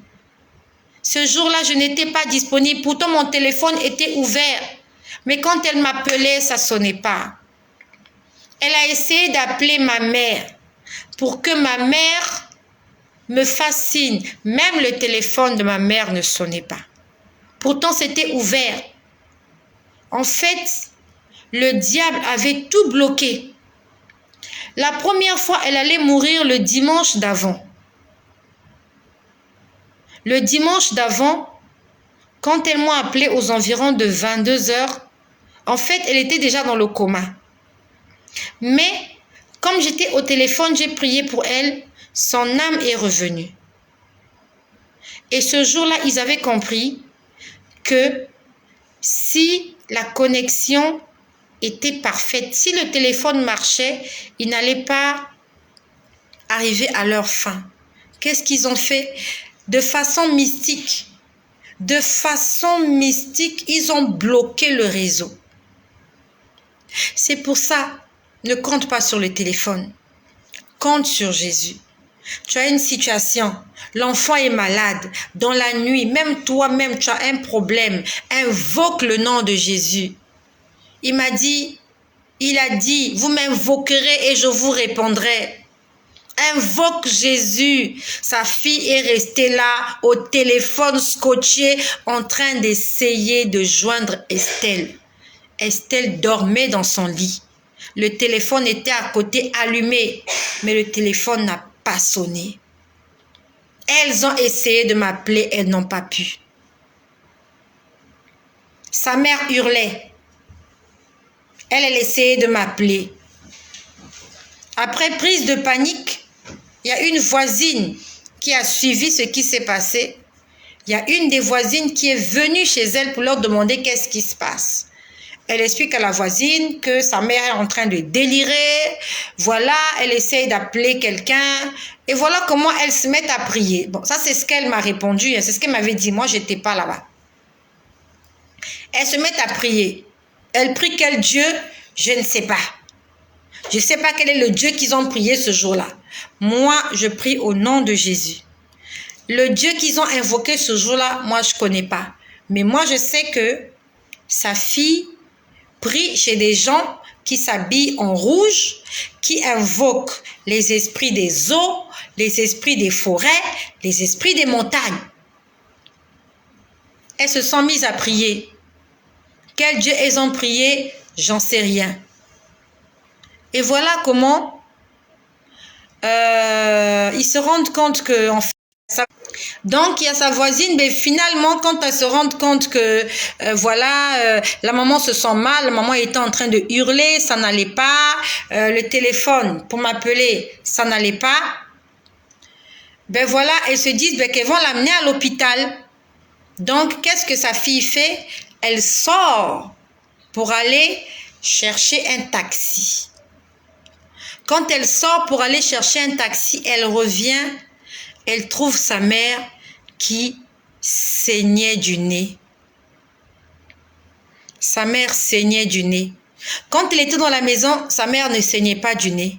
Ce jour-là, je n'étais pas disponible. Pourtant, mon téléphone était ouvert. Mais quand elle m'appelait, ça ne sonnait pas. Elle a essayé d'appeler ma mère pour que ma mère me fasse signe. Même le téléphone de ma mère ne sonnait pas. Pourtant, c'était ouvert. En fait, le diable avait tout bloqué. La première fois, elle allait mourir le dimanche d'avant. Le dimanche d'avant, quand elle m'a appelé aux environs de 22 heures, en fait, elle était déjà dans le coma. Mais, comme j'étais au téléphone, j'ai prié pour elle, son âme est revenue. Et ce jour-là, ils avaient compris que si la connexion était parfaite. Si le téléphone marchait, ils n'allaient pas arriver à leur fin. Qu'est-ce qu'ils ont fait? De façon mystique, ils ont bloqué le réseau. C'est pour ça, ne compte pas sur le téléphone. Compte sur Jésus. Tu as une situation, l'enfant est malade, dans la nuit, même toi-même, tu as un problème. Invoque le nom de Jésus. Il a dit, vous m'invoquerez et je vous répondrai. Invoque Jésus. Sa fille est restée là, au téléphone scotché, en train d'essayer de joindre Estelle. Estelle dormait dans son lit. Le téléphone était à côté allumé, mais le téléphone n'a pas sonné. Elles ont essayé de m'appeler, elles n'ont pas pu. Sa mère hurlait. Elle essayait de m'appeler. Après prise de panique, il y a une voisine qui a suivi ce qui s'est passé. Il y a une des voisines qui est venue chez elle pour leur demander qu'est-ce qui se passe. Elle explique à la voisine que sa mère est en train de délirer. Voilà, elle essaye d'appeler quelqu'un. Et voilà comment elles se mettent à prier. Bon, ça, c'est ce qu'elle m'a répondu. C'est ce qu'elle m'avait dit. Moi, je n'étais pas là-bas. Elles se mettent à prier. Elles prient quel Dieu? Je ne sais pas. Je ne sais pas quel est le Dieu qu'ils ont prié ce jour-là. Moi, je prie au nom de Jésus. Le Dieu qu'ils ont invoqué ce jour-là, moi, je ne connais pas. Mais moi, je sais que sa fille prie chez des gens qui s'habillent en rouge, qui invoquent les esprits des eaux, les esprits des forêts, les esprits des montagnes. Elles se sont mises à prier. Quel Dieu elles ont prié? J'en sais rien. Et voilà comment ils se rendent compte que en fait, donc il y a sa voisine, mais finalement quand elle se rend compte que la maman se sent mal, la maman était en train de hurler, ça n'allait pas, le téléphone pour m'appeler, ça n'allait pas, ben voilà, elles se disent qu'elles vont l'amener à l'hôpital. Donc qu'est-ce que sa fille fait? Elle sort pour aller chercher un taxi. Quand elle sort pour aller chercher un taxi, elle revient, elle trouve sa mère qui saignait du nez. Sa mère saignait du nez. Quand elle était dans la maison, sa mère ne saignait pas du nez.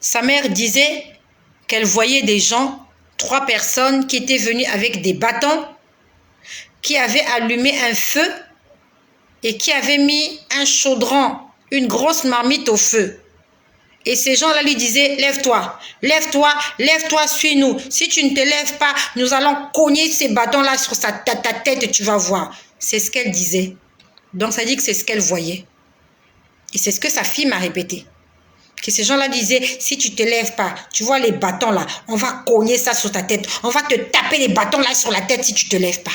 Sa mère disait qu'elle voyait des gens, 3 personnes qui étaient venues avec des bâtons, qui avaient allumé un feu et qui avaient mis un chaudron, une grosse marmite au feu. Et ces gens-là lui disaient, lève-toi, lève-toi, lève-toi, suis-nous. Si tu ne te lèves pas, nous allons cogner ces bâtons-là sur ta tête et tu vas voir. C'est ce qu'elle disait. Donc ça dit que c'est ce qu'elle voyait. Et c'est ce que sa fille m'a répété. Que ces gens-là disaient, si tu ne te lèves pas, tu vois les bâtons-là, on va cogner ça sur ta tête. On va te taper les bâtons-là sur la tête si tu ne te lèves pas.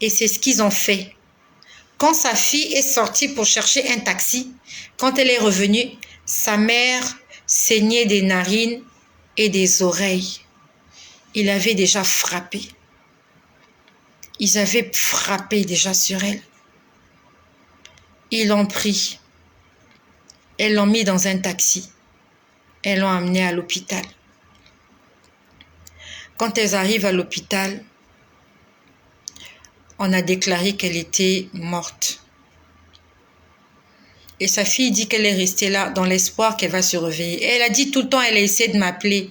Et c'est ce qu'ils ont fait. Quand sa fille est sortie pour chercher un taxi, quand elle est revenue, sa mère saignait des narines et des oreilles. Il avait déjà frappé. Ils avaient frappé déjà sur elle. Ils l'ont pris. Elles l'ont mis dans un taxi. Elles l'ont amenée à l'hôpital. Quand elles arrivent à l'hôpital, on a déclaré qu'elle était morte. Et sa fille dit qu'elle est restée là dans l'espoir qu'elle va se réveiller. Et elle a dit tout le temps, elle a essayé de m'appeler.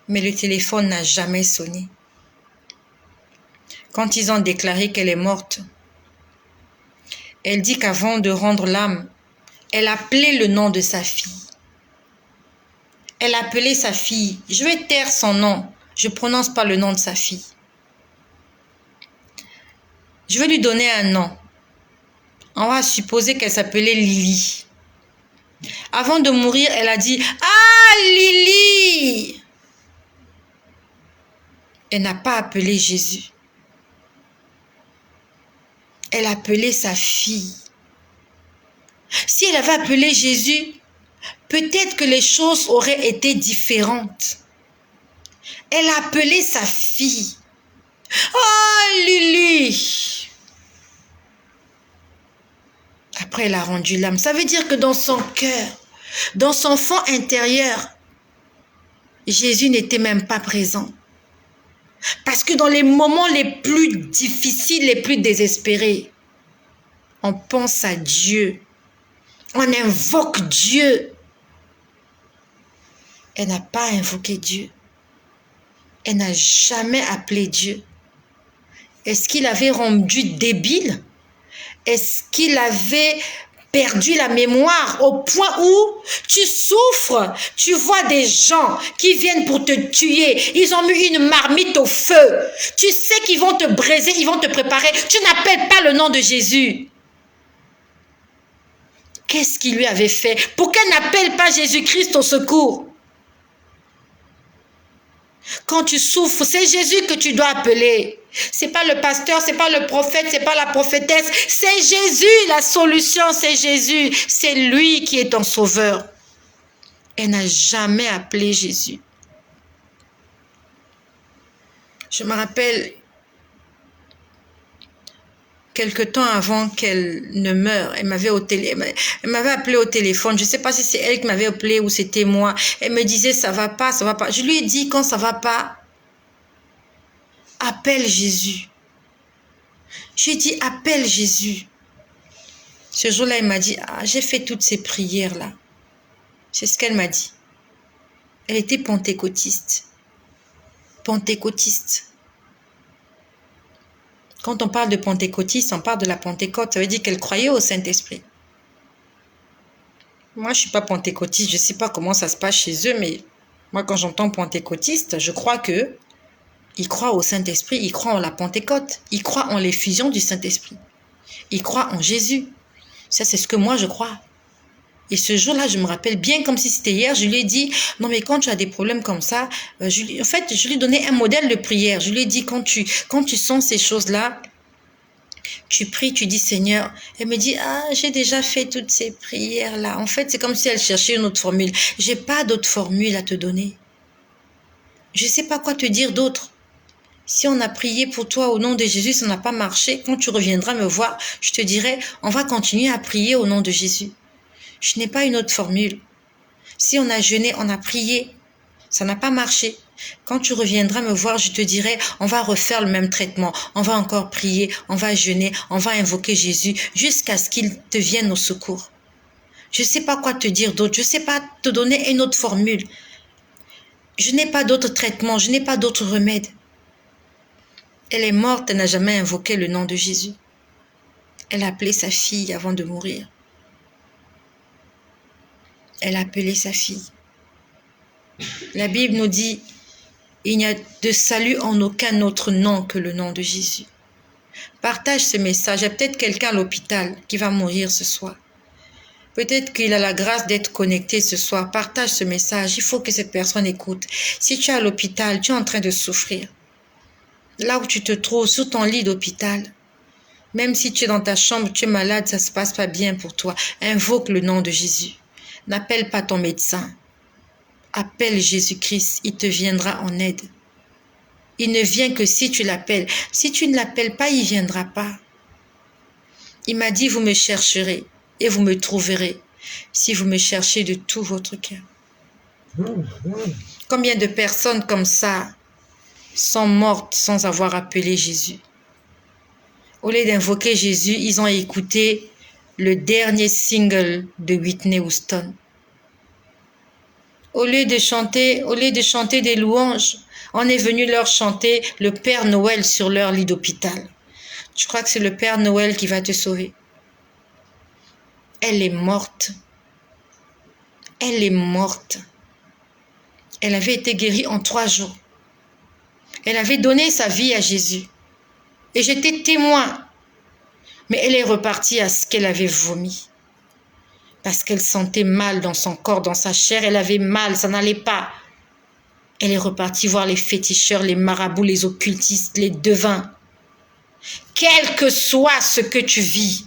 Mais le téléphone n'a jamais sonné. Quand ils ont déclaré qu'elle est morte, elle dit qu'avant de rendre l'âme, elle appelait le nom de sa fille. Elle appelait sa fille. Je vais taire son nom. Je ne prononce pas le nom de sa fille. Je vais lui donner un nom. On va supposer qu'elle s'appelait Lily. Avant de mourir, elle a dit « Ah, Lily !» Elle n'a pas appelé Jésus. Elle a appelé sa fille. Si elle avait appelé Jésus, peut-être que les choses auraient été différentes. Elle a appelé sa fille. « Ah, Lily !» Après, elle a rendu l'âme. Ça veut dire que dans son cœur, dans son fond intérieur, Jésus n'était même pas présent. Parce que dans les moments les plus difficiles, les plus désespérés, on pense à Dieu. On invoque Dieu. Elle n'a pas invoqué Dieu. Elle n'a jamais appelé Dieu. Est-ce qu'il avait rendu débile? Est-ce qu'il avait perdu la mémoire au point où tu souffres, tu vois des gens qui viennent pour te tuer, ils ont mis une marmite au feu, tu sais qu'ils vont te braiser, ils vont te préparer, tu n'appelles pas le nom de Jésus. Qu'est-ce qu'il lui avait fait? Pourquoi n'appelle pas Jésus-Christ au secours? Quand tu souffres, c'est Jésus que tu dois appeler. C'est pas le pasteur, c'est pas le prophète, c'est pas la prophétesse. C'est Jésus la solution, c'est Jésus. C'est lui qui est ton sauveur. Elle n'a jamais appelé Jésus. Je me rappelle, quelque temps avant qu'elle ne meure, elle m'avait appelé au téléphone. Je ne sais pas si c'est elle qui m'avait appelé ou c'était moi. Elle me disait ça va pas, ça va pas. Je lui ai dit quand ça va pas, appelle Jésus. J'ai dit appelle Jésus. Ce jour-là, elle m'a dit j'ai fait toutes ces prières là. C'est ce qu'elle m'a dit. Elle était pentecôtiste. Pentecôtiste. Quand on parle de pentecôtiste, on parle de la Pentecôte. Ça veut dire qu'elle croyait au Saint-Esprit. Moi, je ne suis pas pentecôtiste. Je ne sais pas comment ça se passe chez eux, mais moi, quand j'entends pentecôtiste, je crois que ils croient au Saint-Esprit, ils croient en la Pentecôte, ils croient en l'effusion du Saint-Esprit. Ils croient en Jésus. Ça, c'est ce que moi, je crois. Et ce jour-là, je me rappelle bien comme si c'était hier, je lui ai dit, non mais quand tu as des problèmes comme ça, je lui ai donné un modèle de prière. Je lui ai dit, quand tu sens ces choses-là, tu pries, tu dis Seigneur. Elle me dit, j'ai déjà fait toutes ces prières-là. En fait, c'est comme si elle cherchait une autre formule. J'ai pas d'autre formule à te donner. Je sais pas quoi te dire d'autre. Si on a prié pour toi au nom de Jésus, ça n'a pas marché, quand tu reviendras me voir, je te dirai, on va continuer à prier au nom de Jésus. Je n'ai pas une autre formule. Si on a jeûné, on a prié, ça n'a pas marché. Quand tu reviendras me voir, je te dirai, on va refaire le même traitement. On va encore prier, on va jeûner, on va invoquer Jésus jusqu'à ce qu'il te vienne au secours. Je ne sais pas quoi te dire d'autre. Je ne sais pas te donner une autre formule. Je n'ai pas d'autre traitement, je n'ai pas d'autre remède. Elle est morte, elle n'a jamais invoqué le nom de Jésus. Elle a appelé sa fille avant de mourir. Elle a appelé sa fille. La Bible nous dit, il n'y a de salut en aucun autre nom que le nom de Jésus. Partage ce message. Il y a peut-être quelqu'un à l'hôpital qui va mourir ce soir. Peut-être qu'il a la grâce d'être connecté ce soir. Partage ce message. Il faut que cette personne écoute. Si tu es à l'hôpital, tu es en train de souffrir. Là où tu te trouves, sur ton lit d'hôpital, même si tu es dans ta chambre, tu es malade, ça ne se passe pas bien pour toi. Invoque le nom de Jésus. N'appelle pas ton médecin. Appelle Jésus-Christ, il te viendra en aide. Il ne vient que si tu l'appelles. Si tu ne l'appelles pas, il ne viendra pas. Il m'a dit, vous me chercherez et vous me trouverez si vous me cherchez de tout votre cœur. Combien de personnes comme ça sont mortes sans avoir appelé Jésus? Au lieu d'invoquer Jésus, ils ont écouté le dernier single de Whitney Houston. Au lieu de chanter des louanges, on est venu leur chanter le Père Noël sur leur lit d'hôpital. Tu crois que c'est le Père Noël qui va te sauver? Elle est morte. Elle est morte. Elle avait été guérie en 3 jours. Elle avait donné sa vie à Jésus. Et j'étais témoin. Mais elle est repartie à ce qu'elle avait vomi. Parce qu'elle sentait mal dans son corps, dans sa chair. Elle avait mal, ça n'allait pas. Elle est repartie voir les féticheurs, les marabouts, les occultistes, les devins. Quel que soit ce que tu vis,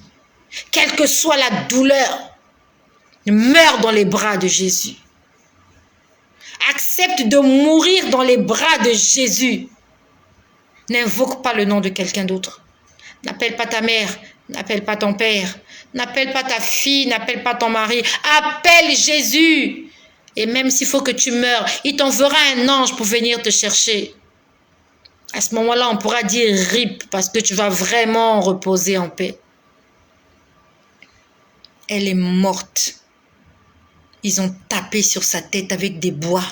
quelle que soit la douleur, meurs dans les bras de Jésus. Accepte de mourir dans les bras de Jésus. N'invoque pas le nom de quelqu'un d'autre. N'appelle pas ta mère, N'appelle pas ton père, n'appelle pas ta fille, n'appelle pas ton mari. Appelle Jésus. Et même s'il faut que tu meurs, il t'enverra un ange pour venir te chercher. À ce moment-là, on pourra dire RIP parce que tu vas vraiment reposer en paix. Elle est morte. Ils ont tapé sur sa tête avec des bois.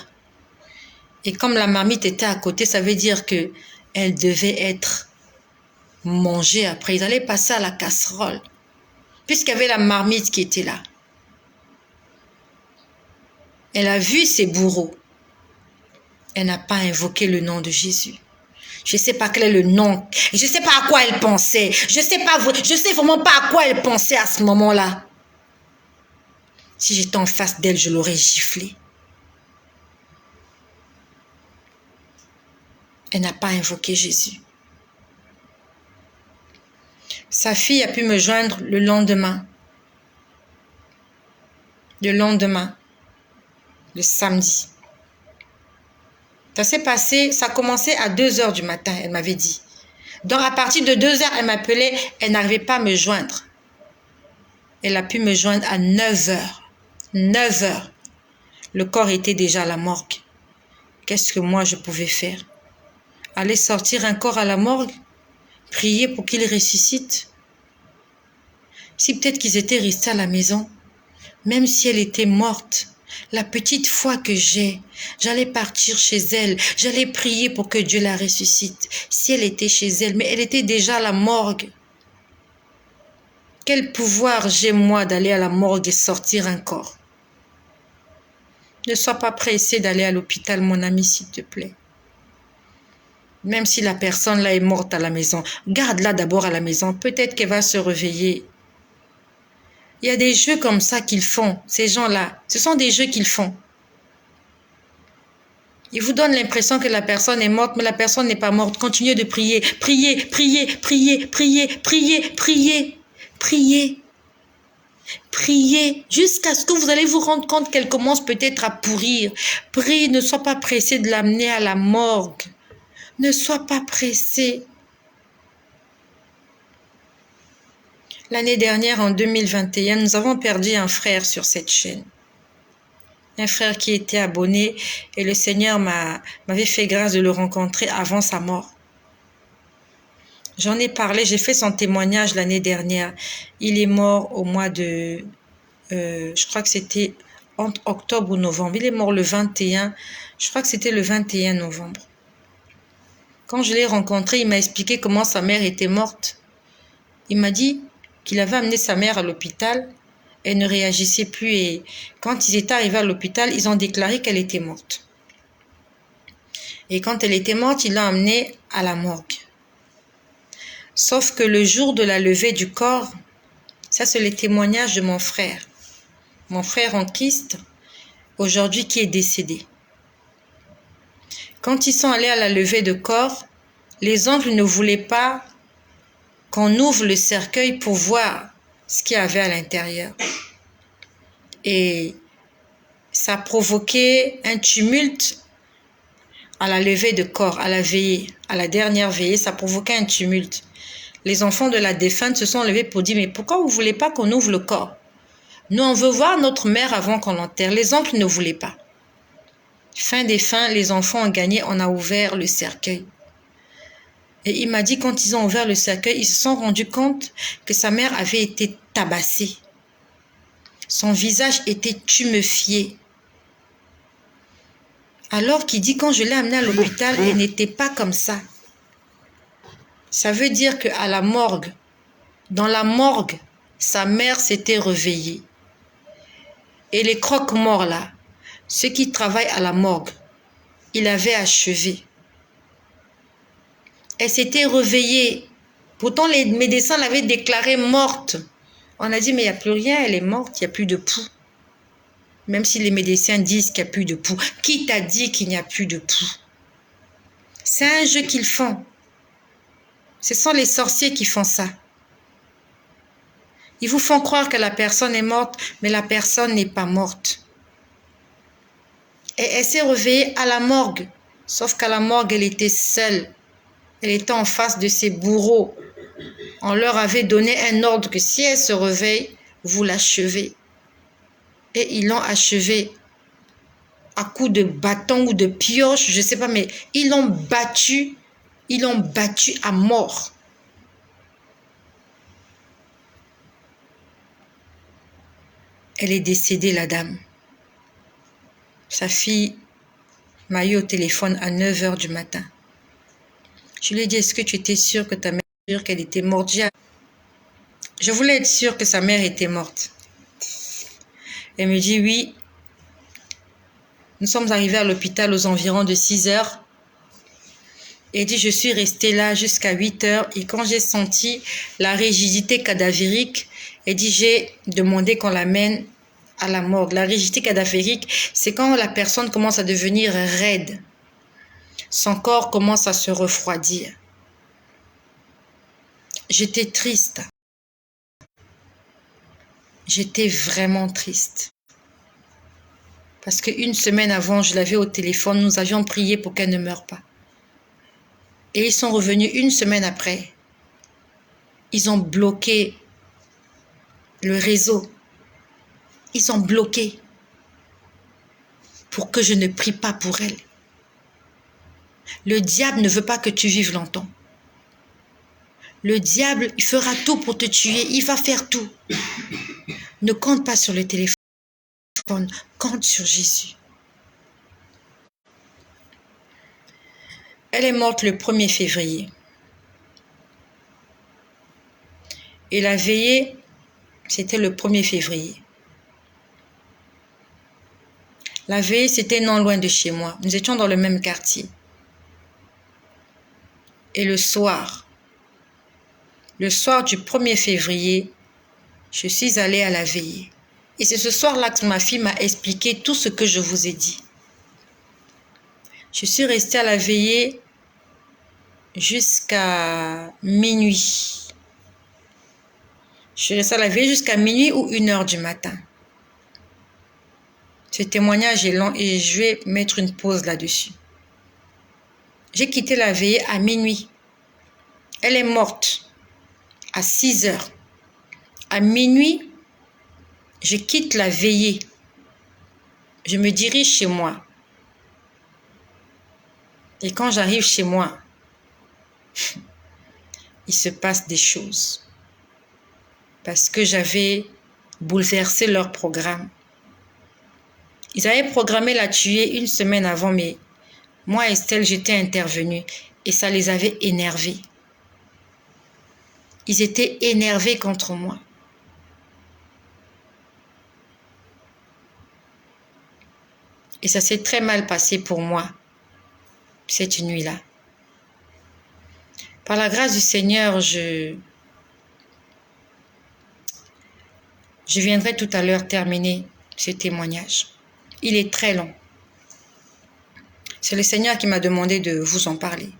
Et comme la marmite était à côté, ça veut dire que elle devait être mangée après. Ils allaient passer à la casserole. Puisqu'il y avait la marmite qui était là. Elle a vu ses bourreaux. Elle n'a pas invoqué le nom de Jésus. Je ne sais pas quel est le nom. Je ne sais pas à quoi elle pensait. Je sais vraiment pas à quoi elle pensait à ce moment-là. Si j'étais en face d'elle, je l'aurais giflée. Elle n'a pas invoqué Jésus. Sa fille a pu me joindre le lendemain. Le samedi. Ça s'est passé, ça a commencé à 2h du matin, elle m'avait dit. Donc à partir de 2h, elle m'appelait, elle n'arrivait pas à me joindre. Elle a pu me joindre à 9h. 9h. Le corps était déjà à la morgue. Qu'est-ce que moi je pouvais faire? Aller sortir un corps à la morgue? Prier pour qu'il ressuscite? Si peut-être qu'ils étaient restés à la maison, même si elle était morte, la petite foi que j'ai, j'allais partir chez elle, j'allais prier pour que Dieu la ressuscite. Si elle était chez elle, mais elle était déjà à la morgue. Quel pouvoir j'ai moi d'aller à la morgue et sortir un corps? Ne sois pas pressé d'aller à l'hôpital, mon ami, s'il te plaît. Même si la personne là est morte à la maison, garde-la d'abord à la maison. Peut-être qu'elle va se réveiller. Il y a des jeux comme ça qu'ils font, ces gens-là. Ce sont des jeux qu'ils font. Ils vous donnent l'impression que la personne est morte, mais la personne n'est pas morte. Continuez de prier. Priez, priez, priez, priez, priez, priez, priez. Priez jusqu'à ce que vous allez vous rendre compte qu'elle commence peut-être à pourrir. Prie, ne sois pas pressé de l'amener à la morgue. Ne sois pas pressé. L'année dernière, en 2021, nous avons perdu un frère sur cette chaîne. Un frère qui était abonné et le Seigneur m'avait fait grâce de le rencontrer avant sa mort. J'en ai parlé, j'ai fait son témoignage l'année dernière. Il est mort au mois de... je crois que c'était entre octobre ou novembre. Il est mort le 21, je crois que c'était le 21 novembre. Quand je l'ai rencontré, il m'a expliqué comment sa mère était morte. Il m'a dit qu'il avait amené sa mère à l'hôpital. Elle ne réagissait plus et quand ils étaient arrivés à l'hôpital, ils ont déclaré qu'elle était morte. Et quand elle était morte, ils l'ont amenée à la morgue. Sauf que le jour de la levée du corps, ça c'est le témoignage de mon frère en Christ, aujourd'hui qui est décédé. Quand ils sont allés à la levée de corps, les oncles ne voulaient pas qu'on ouvre le cercueil pour voir ce qu'il y avait à l'intérieur. Et ça a provoqué un tumulte à la levée de corps, à la veillée, à la dernière veillée, ça a provoqué un tumulte. Les enfants de la défunte se sont levés pour dire « Mais pourquoi vous ne voulez pas qu'on ouvre le corps? Nous, on veut voir notre mère avant qu'on l'enterre. » Les oncles ne voulaient pas. Fin des fins, les enfants ont gagné, on a ouvert le cercueil. Et il m'a dit, quand ils ont ouvert le cercueil, ils se sont rendus compte que sa mère avait été tabassée. Son visage était tuméfié. Alors qu'il dit, quand je l'ai amenée à l'hôpital, elle n'était pas comme ça. Ça veut dire qu'à la morgue, dans la morgue, sa mère s'était réveillée. Et les croque-morts là, ceux qui travaillent à la morgue, il avait achevé. Elle s'était réveillée. Pourtant, les médecins l'avaient déclarée morte. On a dit, mais il n'y a plus rien, elle est morte, il n'y a plus de pouls. Même si les médecins disent qu'il n'y a plus de pouls. Qui t'a dit qu'il n'y a plus de pouls? C'est un jeu qu'ils font. Ce sont les sorciers qui font ça. Ils vous font croire que la personne est morte, mais la personne n'est pas morte. Et elle s'est réveillée à la morgue. Sauf qu'à la morgue, elle était seule. Elle était en face de ses bourreaux. On leur avait donné un ordre que si elle se réveille, vous l'achevez. Et ils l'ont achevée à coups de bâton ou de pioche, je ne sais pas, mais ils l'ont battue à mort. Elle est décédée, la dame. Sa fille m'a eu au téléphone à 9h du matin. Je lui ai dit, est-ce que tu étais sûre que ta mère était sûre qu'elle était morte? Je voulais être sûre que sa mère était morte. Elle me dit, oui. Nous sommes arrivés à l'hôpital aux environs de 6h. Elle dit, je suis restée là jusqu'à 8h. Et quand j'ai senti la rigidité cadavérique, elle dit, j'ai demandé qu'on l'amène à la morgue. La rigidité cadavérique, c'est quand la personne commence à devenir raide. Son corps commence à se refroidir. J'étais triste. J'étais vraiment triste. Parce qu'une semaine avant, je l'avais au téléphone, nous avions prié pour qu'elle ne meure pas. Et ils sont revenus une semaine après. Ils ont bloqué le réseau. Ils ont bloqué pour que je ne prie pas pour elle. Le diable ne veut pas que tu vives longtemps. Le diable, il fera tout pour te tuer. Il va faire tout. Ne compte pas sur le téléphone. Compte sur Jésus. Elle est morte le 1er février. Et la veillée, c'était le 1er février. La veillée, c'était non loin de chez moi. Nous étions dans le même quartier. Et le soir du 1er février, je suis allée à la veillée. Et c'est ce soir-là que ma fille m'a expliqué tout ce que je vous ai dit. Je suis restée à la veillée jusqu'à minuit. Je suis restée à la veillée jusqu'à minuit ou 1h du matin. Ce témoignage est long et je vais mettre une pause là-dessus. J'ai quitté la veillée à minuit. Elle est morte à 6h. À minuit, je quitte la veillée. Je me dirige chez moi. Et quand j'arrive chez moi, il se passe des choses. Parce que j'avais bouleversé leur programme. Ils avaient programmé la tuer une semaine avant, mais moi, Estelle, j'étais intervenue et ça les avait énervés. Ils étaient énervés contre moi. Et ça s'est très mal passé pour moi, cette nuit-là. Par la grâce du Seigneur, je viendrai tout à l'heure terminer ce témoignage. Il est très long. C'est le Seigneur qui m'a demandé de vous en parler.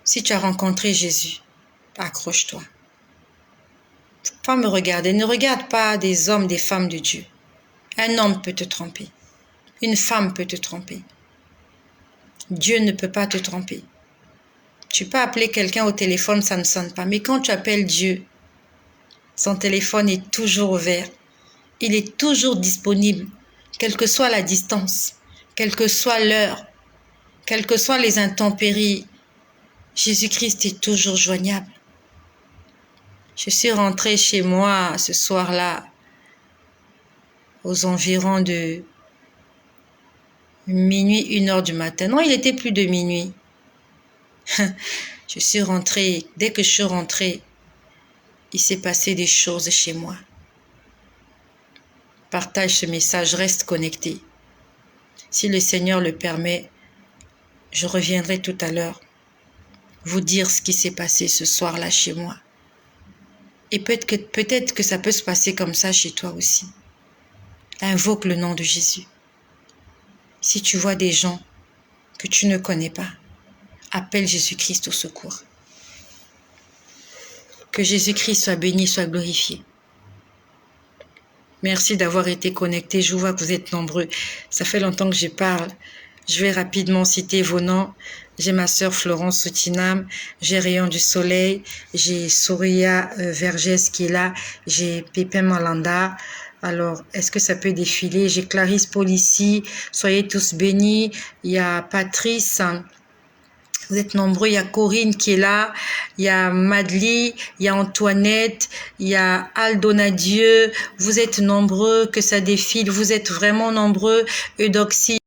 Si tu as rencontré Jésus, accroche-toi. Faut pas me regarder. Ne regarde pas des hommes, des femmes de Dieu. Un homme peut te tromper. Une femme peut te tromper. Dieu ne peut pas te tromper. Tu peux appeler quelqu'un au téléphone, ça ne sonne pas. Mais quand tu appelles Dieu, son téléphone est toujours ouvert. Il est toujours disponible, quelle que soit la distance, quelle que soit l'heure, quelles que soient les intempéries. Jésus-Christ est toujours joignable. Je suis rentrée chez moi ce soir-là, aux environs de minuit, 1h du matin. Non, il était plus de minuit. Je suis rentrée. Dès que je suis rentrée, il s'est passé des choses chez moi. Partage ce message, reste connecté. Si le Seigneur le permet, je reviendrai tout à l'heure vous dire ce qui s'est passé ce soir-là chez moi. Et peut-être que ça peut se passer comme ça chez toi aussi. Invoque le nom de Jésus. Si tu vois des gens que tu ne connais pas, appelle Jésus-Christ au secours. Que Jésus-Christ soit béni, soit glorifié. Merci d'avoir été connecté. Je vois que vous êtes nombreux. Ça fait longtemps que je parle. Je vais rapidement citer vos noms. J'ai ma sœur Florence Soutinam, j'ai Rayon du Soleil, j'ai Soria Vergès qui est là, j'ai Pépin Malanda. Alors, est-ce que ça peut défiler? J'ai Clarisse Polici, soyez tous bénis. Il y a Patrice. Vous êtes nombreux, il y a Corinne qui est là, il y a Madly, il y a Antoinette, il y a Aldonadieu, vous êtes nombreux, que ça défile, vous êtes vraiment nombreux, Eudoxie,